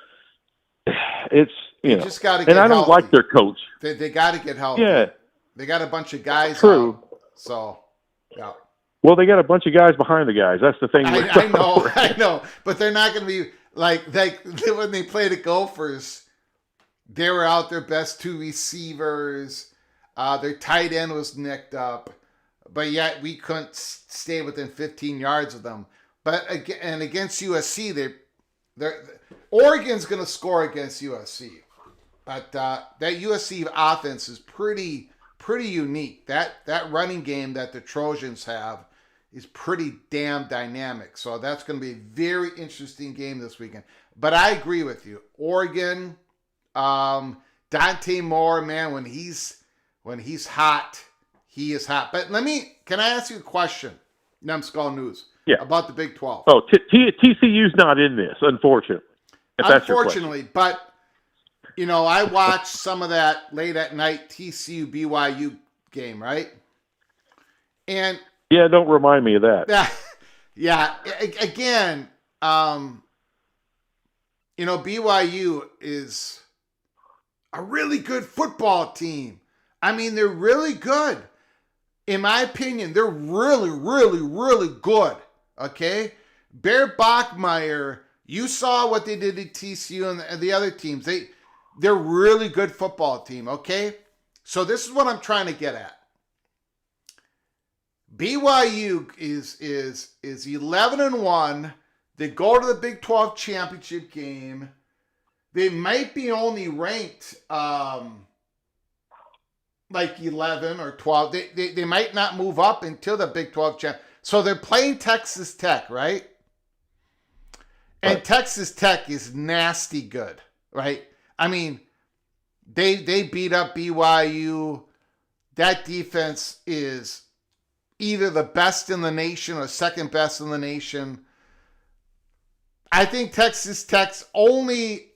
It's just got to get and I don't healthy. like their coach. They got to get healthy. Yeah, they got a bunch of guys. True. Out, so yeah. Well, they got a bunch of guys behind the guys. That's the thing. I know, but they're not going to be like when they played the Gophers. They were out their best 2 receivers. Their tight end was nicked up, but yet we couldn't stay within 15 yards of them. But against USC, Oregon's going to score against USC, but that USC offense is pretty unique. That running game that the Trojans have is pretty damn dynamic. So that's going to be a very interesting game this weekend. But I agree with you, Oregon. Dante Moore, man, when he's hot, he is hot. But can I ask you a question? Numbskull News. Yeah. About the Big 12. Oh, TCU's not in this, unfortunately. Unfortunately, but I watched some of that late at night TCU BYU game, right? And yeah, don't remind me of that. Yeah. Again, BYU is a really good football team. I mean, they're really good. In my opinion, they're really, really, really good. Okay? Bear Bachmeier, you saw what they did at TCU and the other teams. They're really good football team, okay? So this is what I'm trying to get at. BYU is 11-1. They go to the Big 12 championship game. They might be only ranked like 11 or 12. They might not move up until the Big 12 champ. So they're playing Texas Tech, right? And right. Texas Tech is nasty good, right? I mean, they beat up BYU. That defense is either the best in the nation or second best in the nation. I think Texas Tech's only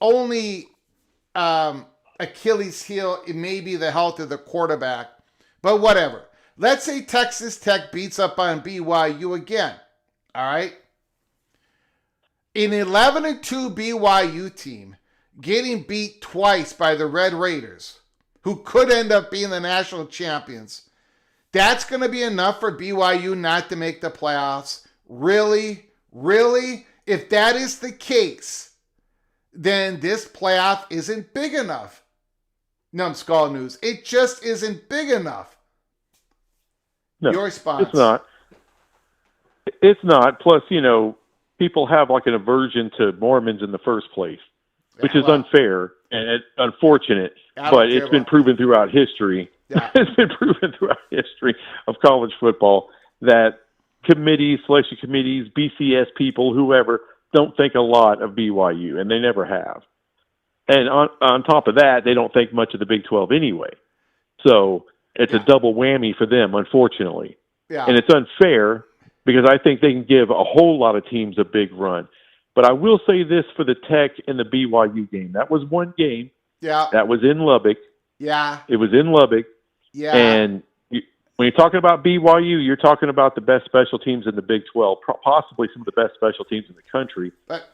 Achilles heel, it may be the health of the quarterback, but whatever. Let's say Texas Tech beats up on BYU again, all right? An 11-2 BYU team getting beat twice by the Red Raiders, who could end up being the national champions. That's going to be enough for BYU not to make the playoffs. Really? Really? If that is the case, then this playoff isn't big enough. Numbskull News. It just isn't big enough. No, your response? It's not. It's not. Plus, people have like an aversion to Mormons in the first place, which is unfair and unfortunate, but it's been proven throughout history. Yeah. It's been proven throughout history of college football that committees, selection committees, BCS people, whoever, don't think a lot of BYU, and they never have. And on top of that, they don't think much of the Big 12 anyway. So it's a double whammy for them, unfortunately. Yeah. And it's unfair because I think they can give a whole lot of teams a big run. But I will say this for the Tech and the BYU game. That was one game. Yeah. That was in Lubbock. Yeah. It was in Lubbock. Yeah. And when you're talking about BYU, you're talking about the best special teams in the Big 12, possibly some of the best special teams in the country.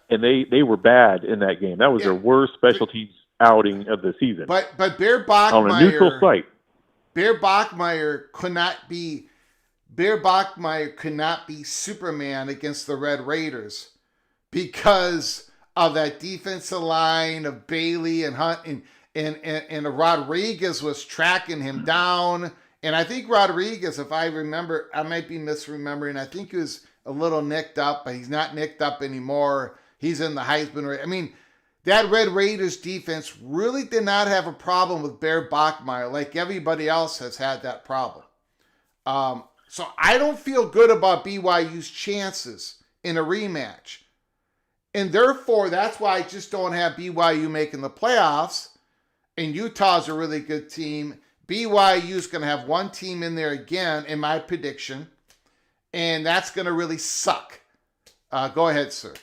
And they were bad in that game. That was their worst special teams outing of the season. But Bear Bachmeier, on a neutral site. Bear Bachmeier could not be Superman against the Red Raiders because of that defensive line of Bailey and Hunt and Rodriguez was tracking him down. And I think Rodriguez, if I remember, I might be misremembering, I think he was a little nicked up, but he's not nicked up anymore. He's in the Heisman race. I mean, that Red Raiders defense really did not have a problem with Bear Bachmeier like everybody else has had that problem. So I don't feel good about BYU's chances in a rematch. And therefore, that's why I just don't have BYU making the playoffs. And Utah's a really good team. BYU's going to have one team in there again, in my prediction. And that's going to really suck. Go ahead, sir.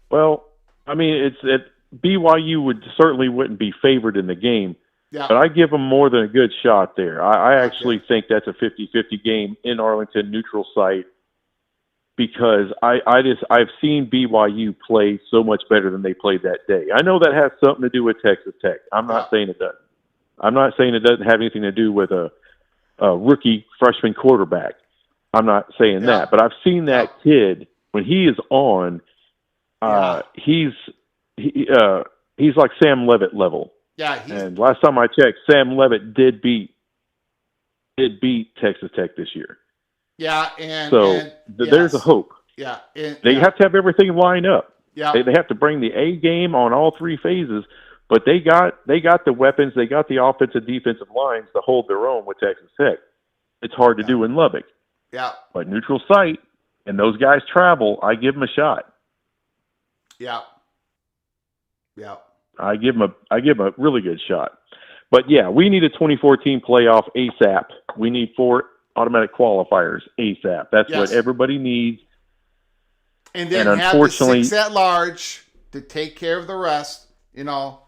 Well, I mean, BYU wouldn't be favored in the game. Yeah. But I give them more than a good shot there. I actually think that's a 50-50 game in Arlington, neutral site, because I've seen BYU play so much better than they played that day. I know that has something to do with Texas Tech. I'm not saying it doesn't. I'm not saying it doesn't have anything to do with a rookie freshman quarterback. I'm not saying that. But I've seen that kid, when he is on, he's like Sam Levitt level. Yeah, and last time I checked, Sam Levitt did beat Texas Tech this year. Yeah, there's a hope. Yeah, they have to have everything lined up. Yeah, they have to bring the A game on all three phases, but they got the weapons, they got the offensive defensive lines to hold their own with Texas Tech. It's hard to do in Lubbock. Yeah, but neutral site and those guys travel. I give them a shot. Yeah. Yeah. I give them a really good shot. But yeah, we need a 2014 playoff ASAP. We need 4 automatic qualifiers ASAP. That's what everybody needs. And then have unfortunately, the 6 at large to take care of the rest. You know,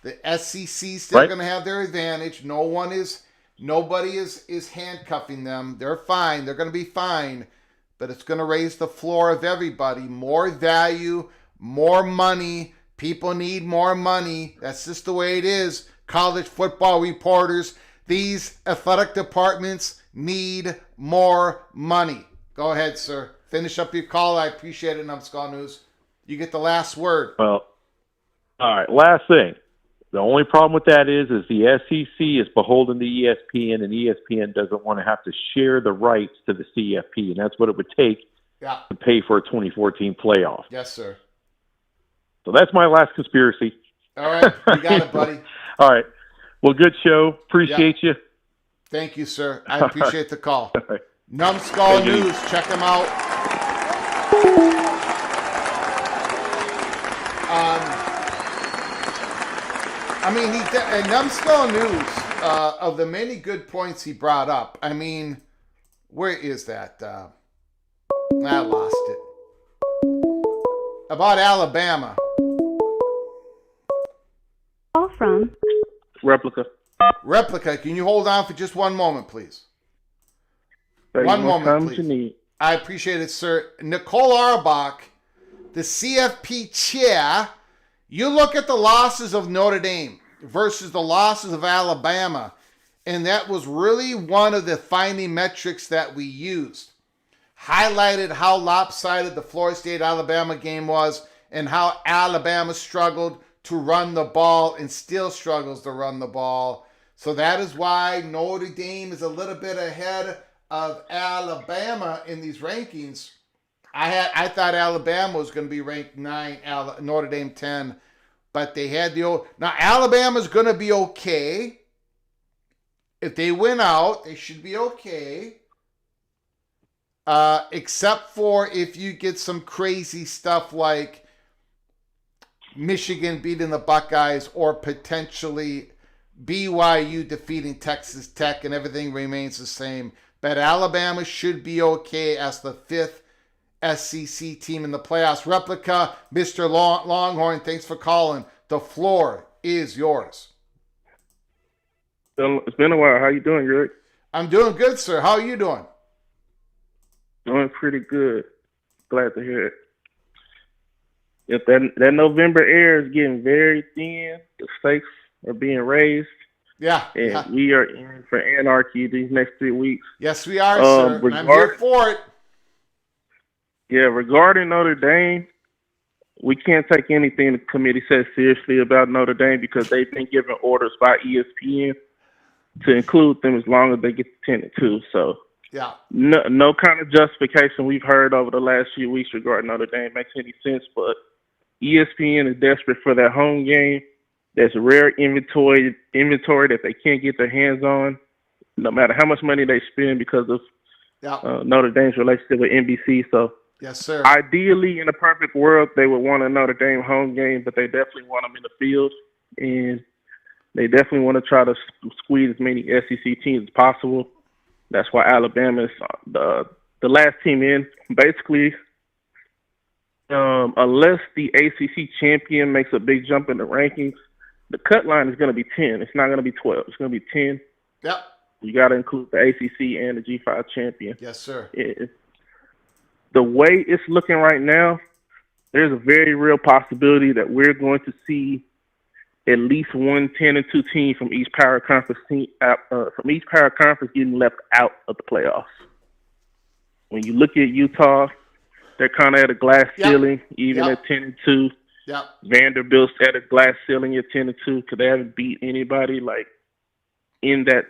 the SEC still going to have their advantage. Nobody is handcuffing them. They're fine. They're going to be fine. But it's going to raise the floor of everybody. More value, more money. People need more money. That's just the way it is. College football reporters, these athletic departments need more money. Go ahead, sir. Finish up your call. I appreciate it, Numbskull News. You get the last word. Well, all right. Last thing. The only problem with that is the SEC is beholden to ESPN, and ESPN doesn't want to have to share the rights to the CFP, and that's what it would take to pay for a 2014 playoff. Yes, sir. So that's my last conspiracy. All right. You got it, buddy. All right. Well, good show. Appreciate you. Thank you, sir. I appreciate the call. Right. Numbskull News. Check them out. Numbskull News, of the many good points he brought up, I mean, where is that? I lost it. About Alabama. Call from Replica. Can you hold on for just one moment, please? One moment, please. I appreciate it, sir. Nicole Auerbach, the CFP chair. You look at the losses of Notre Dame versus the losses of Alabama, and that was really one of the defining metrics that we used. Highlighted how lopsided the Florida State-Alabama game was and how Alabama struggled to run the ball and still struggles to run the ball. So that is why Notre Dame is a little bit ahead of Alabama in these rankings. I thought Alabama was going to be ranked 9, Notre Dame 10, but they had now Alabama's going to be okay. If they win out, they should be okay. except for if you get some crazy stuff like Michigan beating the Buckeyes or potentially BYU defeating Texas Tech and everything remains the same. But Alabama should be okay as the 5th SEC team in the playoffs. Replica, Mr. Longhorn, thanks for calling. The floor is yours. It's been a while. How you doing, Greg? I'm doing good, sir. How are you doing? Doing pretty good. Glad to hear it. If that November air is getting very thin, the stakes are being raised. Yeah. And we are in for anarchy these next 3 weeks. Yes, we are, sir. And I'm here for it. Yeah, regarding Notre Dame, we can't take anything the committee says seriously about Notre Dame because they've been given orders by ESPN to include them as long as they get to 10-2. So yeah, no kind of justification we've heard over the last few weeks regarding Notre Dame makes any sense. But ESPN is desperate for that home game. There's a rare inventory that they can't get their hands on, no matter how much money they spend because of Notre Dame's relationship with NBC. So, yes, sir. Ideally, in a perfect world, they would want a Notre Dame home game, but they definitely want them in the field, and they definitely want to try to squeeze as many SEC teams as possible. That's why Alabama is the last team in. Basically, unless the ACC champion makes a big jump in the rankings, the cut line is going to be 10. It's not going to be 12. It's going to be 10. Yep. You got to include the ACC and the G5 champion. Yes, sir. The way it's looking right now, there's a very real possibility that we're going to see at least one 10-2 team from each power conference getting left out of the playoffs. When you look at Utah, they're kind of at a glass ceiling, even at 10-2. Yep. Vanderbilt's at a glass ceiling at 10-2 because they haven't beat anybody like in that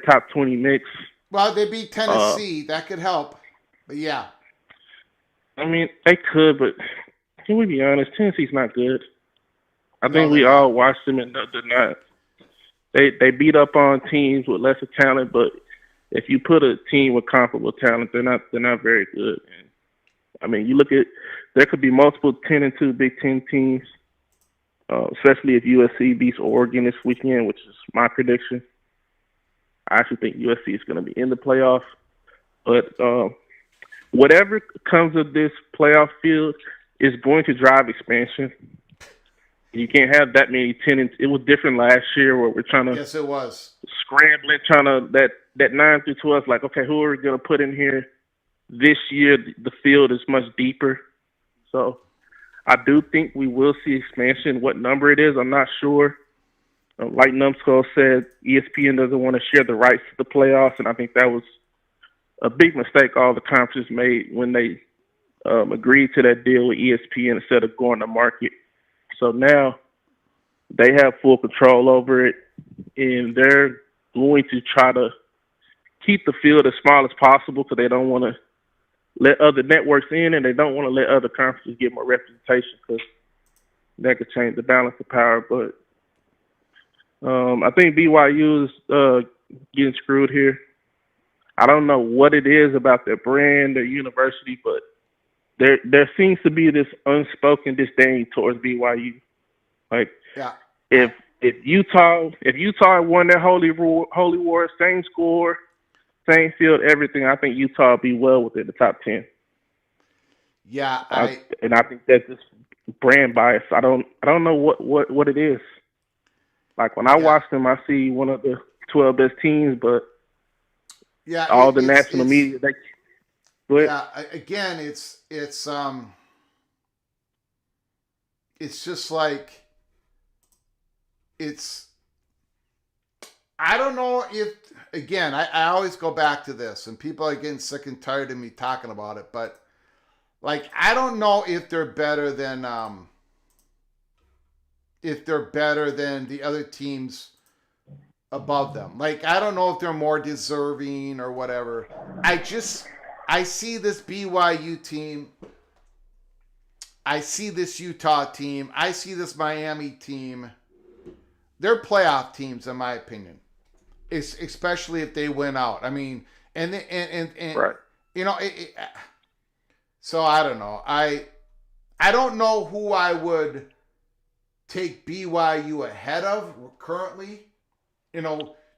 top 20 mix. Well, they beat Tennessee. That could help. But yeah. I mean, they could, but can we be honest? Tennessee's not good. I think we all watched them and they're not. They beat up on teams with lesser talent, but if you put a team with comparable talent, they're not very good. And, I mean, you look at there could be multiple 10-2 Big Ten teams, especially if USC beats Oregon this weekend, which is my prediction. I actually think USC is going to be in the playoff, but whatever comes of this playoff field is going to drive expansion. You can't have that many 10. It was different last year where we're trying to yes, it was scrambling, trying to that 9 through 12. Like, okay, who are we going to put in here? This year, the field is much deeper. So I do think we will see expansion. What number it is, I'm not sure. Like Numbskull said, ESPN doesn't want to share the rights to the playoffs, and I think that was a big mistake all the conferences made when they agreed to that deal with ESPN instead of going to market. So now they have full control over it, and they're going to try to keep the field as small as possible because they don't want to let other networks in, and they don't want to let other conferences get more representation because that could change the balance of power. But I think BYU is getting screwed here. I don't know what it is about their brand, their university, but there seems to be this unspoken disdain towards BYU. Like, if Utah won their Holy War, same score, same field, everything, I think Utah will be well within the top 10. Yeah, I think that's just brand bias. I don't know what it is. Like when I watch them, I see one of the 12 best teams, but all the national media. Again, it's just like I don't know if, again, I always go back to this, and people are getting sick and tired of me talking about it, but like I don't know if they're better than the other teams above them. Like, I don't know if they're more deserving or whatever. I see this BYU team. I see this Utah team. I see this Miami team. They're playoff teams, in my opinion. Especially if they win out. I mean, and right. So I don't know. I don't know who I would take BYU ahead of currently.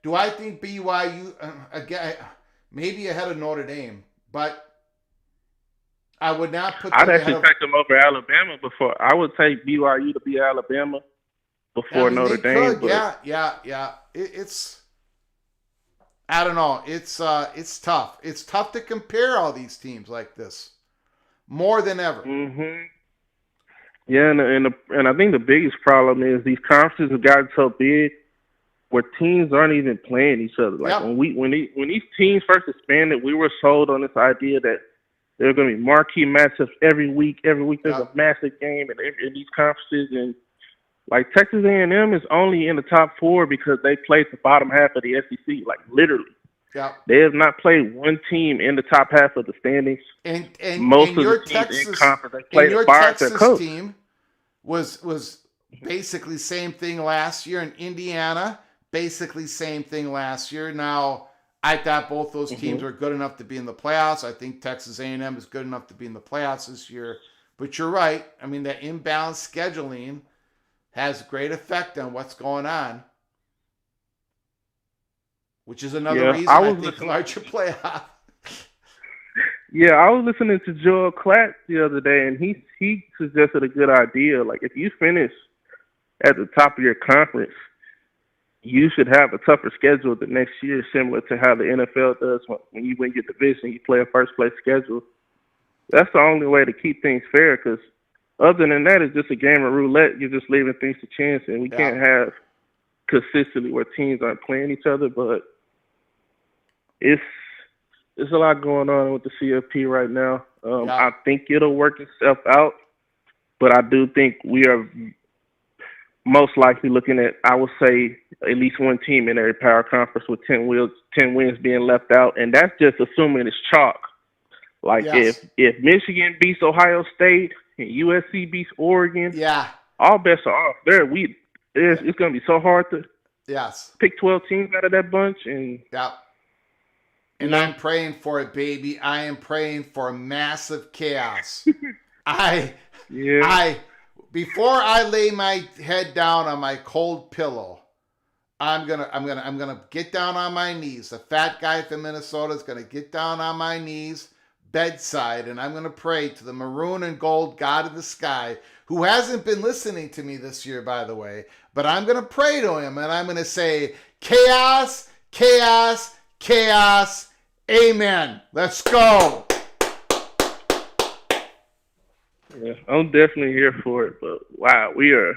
Do I think BYU again maybe ahead of Notre Dame, but I would not put them I'd ahead actually of. take them over Alabama before. I would take BYU to be Alabama before Notre they Dame. could, But yeah. It's I don't know. It's tough. It's tough to compare all these teams like this more than ever. Mm-hmm. Yeah, and I think the biggest problem is these conferences have gotten so big where teams aren't even playing each other. Like Yep. when these teams first expanded, we were sold on this idea that there are going to be marquee matchups every week. Every week there's Yep. a massive game in these conferences, and like Texas A&M is only in the top 4 because they played the bottom half of the SEC. Like literally, Yeah. they have not played one team in the top half of the standings. And Most of your the teams Texas in conference they and played your a fire their Texas coach. team was basically same thing last year. In Indiana, basically same thing last year. Now, I thought both those teams were good enough to be in the playoffs. I think Texas A&M is good enough to be in the playoffs this year. But you're right. I mean, that imbalanced scheduling has a great effect on what's going on, which is another reason I think larger playoff. Yeah, I was listening to Joel Klatt the other day, and he suggested a good idea. Like, if you finish at the top of your conference, you should have a tougher schedule the next year, similar to how the NFL does when you win your division, you play a first-place schedule. That's the only way to keep things fair, because other than that, it's just a game of roulette. You're just leaving things to chance, and we can't have consistently where teams aren't playing each other. But it's a lot going on with the CFP right now. I think it'll work itself out, but I do think we are most likely looking at, I would say, at least one team in every power conference with 10 wins being left out, and that's just assuming it's chalk. Like if Michigan beats Ohio State and USC beats Oregon, all bets are off. It's going to be so hard to pick 12 teams out of that bunch, and I'm praying for it, baby. I am praying for massive chaos. Before I lay my head down on my cold pillow, I'm gonna get down on my knees. The fat guy from Minnesota is gonna get down on my knees, bedside, and I'm gonna pray to the maroon and gold God of the sky, who hasn't been listening to me this year, by the way. But I'm gonna pray to him, and I'm gonna say, chaos, chaos, chaos. Amen. Let's go. Yeah, I'm definitely here for it. But wow, we're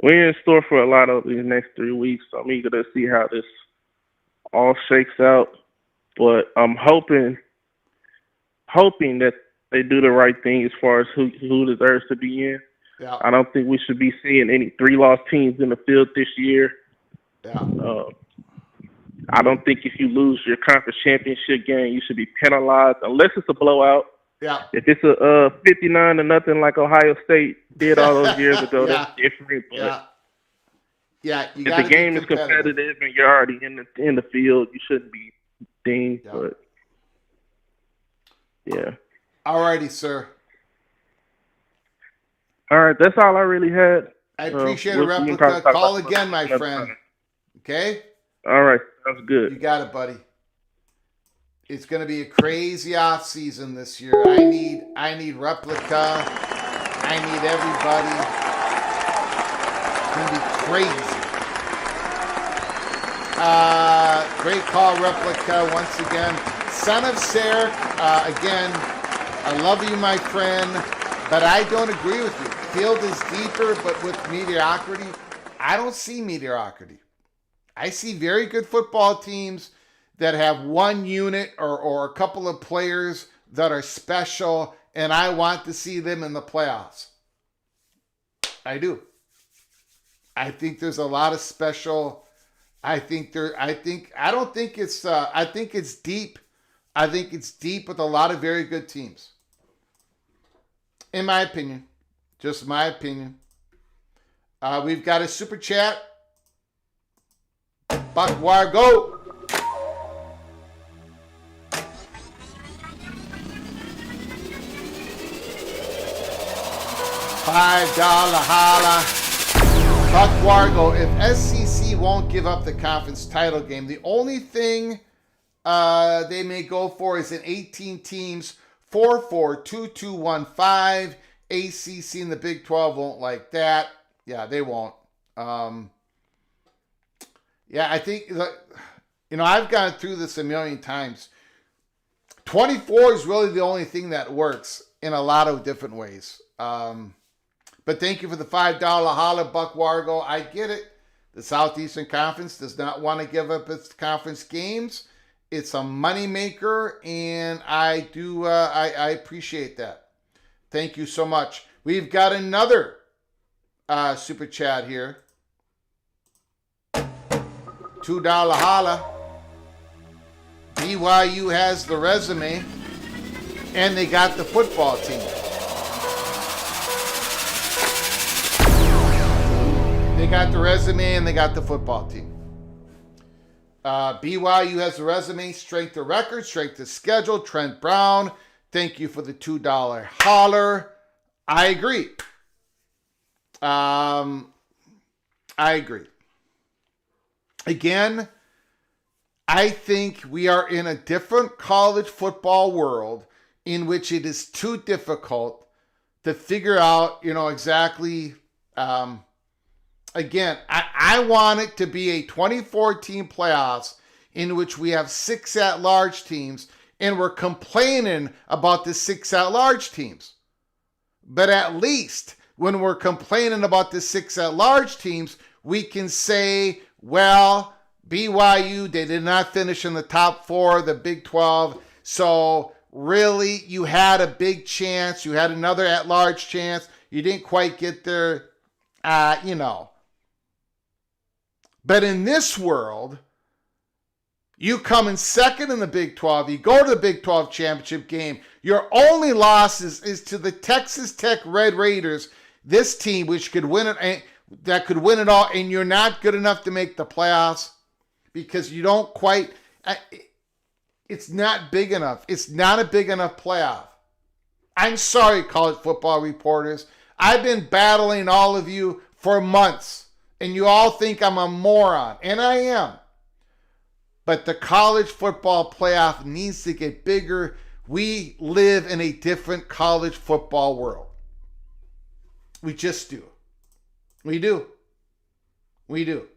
in store for a lot of these next 3 weeks. So I'm eager to see how this all shakes out. But I'm hoping that they do the right thing as far as who deserves to be in. Yeah. I don't think we should be seeing any 3-loss teams in the field this year. Yeah. I don't think if you lose your conference championship game, you should be penalized unless it's a blowout. Yeah. If it's a 59-0 like Ohio State did all those years ago, that's different. But if the game is competitive and you're already in the field, you shouldn't be dinged. But All righty, sir. All right, that's all I really had. I appreciate a replica. Call again, my friend. Okay? All right, sounds good. You got it, buddy. It's going to be a crazy off season this year. I need replica. I need everybody. It's going to be crazy. Great call, replica, once again. Son of Sarah, again, I love you, my friend, but I don't agree with you. Field is deeper, but with mediocrity, I don't see mediocrity. I see very good football teams that have one unit or a couple of players that are special, and I want to see them in the playoffs. I do. I think there's a lot of special. I think it's deep. I think it's deep with a lot of very good teams. In my opinion. Just my opinion. We've got a super chat. Buckwire, go! $5 holla. Buck Wargo, if SEC won't give up the conference title game, the only thing they may go for is an 18 teams 4-4-2-2-1-5. ACC and the Big 12 won't like that. Yeah, they won't. Yeah, I think, I've gone through this a million times. 24 is really the only thing that works in a lot of different ways. But thank you for the $5 holla, Buck Wargo. I get it. The Southeastern Conference does not want to give up its conference games. It's a moneymaker, and I do. I appreciate that. Thank you so much. We've got another super chat here. $2 holla. BYU has the resume, and they got the football team. They got the resume, and they got the football team. BYU has the resume, strength of record, strength of schedule. Trent Brown, thank you for the $2 holler. I agree. I agree. Again, I think we are in a different college football world in which it is too difficult to figure out, exactly. Again, I want it to be a 24-team playoffs in which we have 6 at-large teams, and we're complaining about the 6 at-large teams. But at least when we're complaining about the 6 at-large teams, we can say, well, BYU, they did not finish in the top 4 of the Big 12, so really you had a big chance. You had another at-large chance. You didn't quite get there, But in this world, you come in second in the Big 12. You go to the Big 12 championship game. Your only loss is to the Texas Tech Red Raiders, this team which could win it, that could win it all, and you're not good enough to make the playoffs because you don't quite. It's not big enough. It's not a big enough playoff. I'm sorry, college football reporters. I've been battling all of you for months. And you all think I'm a moron, and I am. But the college football playoff needs to get bigger. We live in a different college football world. We just do. We do. We do.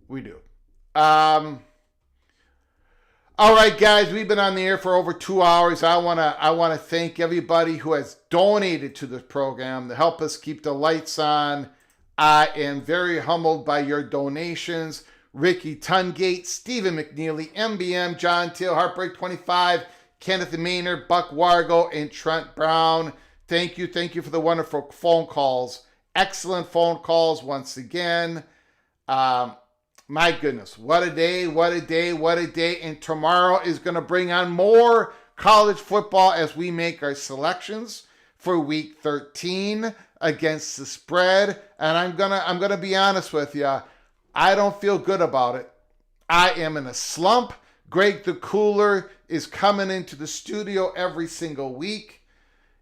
We do. All right, guys, we've been on the air for over 2 hours. I wanna thank everybody who has donated to this program to help us keep the lights on. I am very humbled by your donations. Ricky Tungate, Stephen McNeely, MBM, John Till, Heartbreak 25, Kenneth Maynard, Buck Wargo, and Trent Brown. Thank you. Thank you for the wonderful phone calls. Excellent phone calls once again. My goodness, what a day, what a day, what a day. And tomorrow is going to bring on more college football as we make our selections for week 13 against the spread. And I'm gonna be honest with you. I don't feel good about it. I am in a slump. Greg the Cooler is coming into the studio every single week,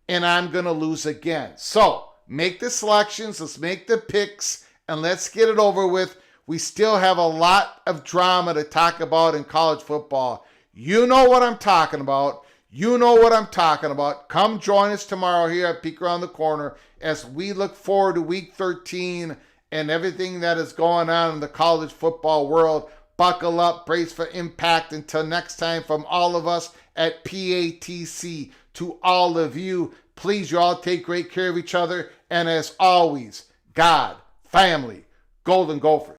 and I'm gonna lose again. So make the selections, let's make the picks, and let's get it over with. We still have a lot of drama to talk about in college football. You know what I'm talking about. You know what I'm talking about. Come join us tomorrow here at Peek Around the Corner as we look forward to week 13 and everything that is going on in the college football world. Buckle up, brace for impact. Until next time, from all of us at PATC to all of you, please you all take great care of each other. And as always, God, family, Golden Gophers.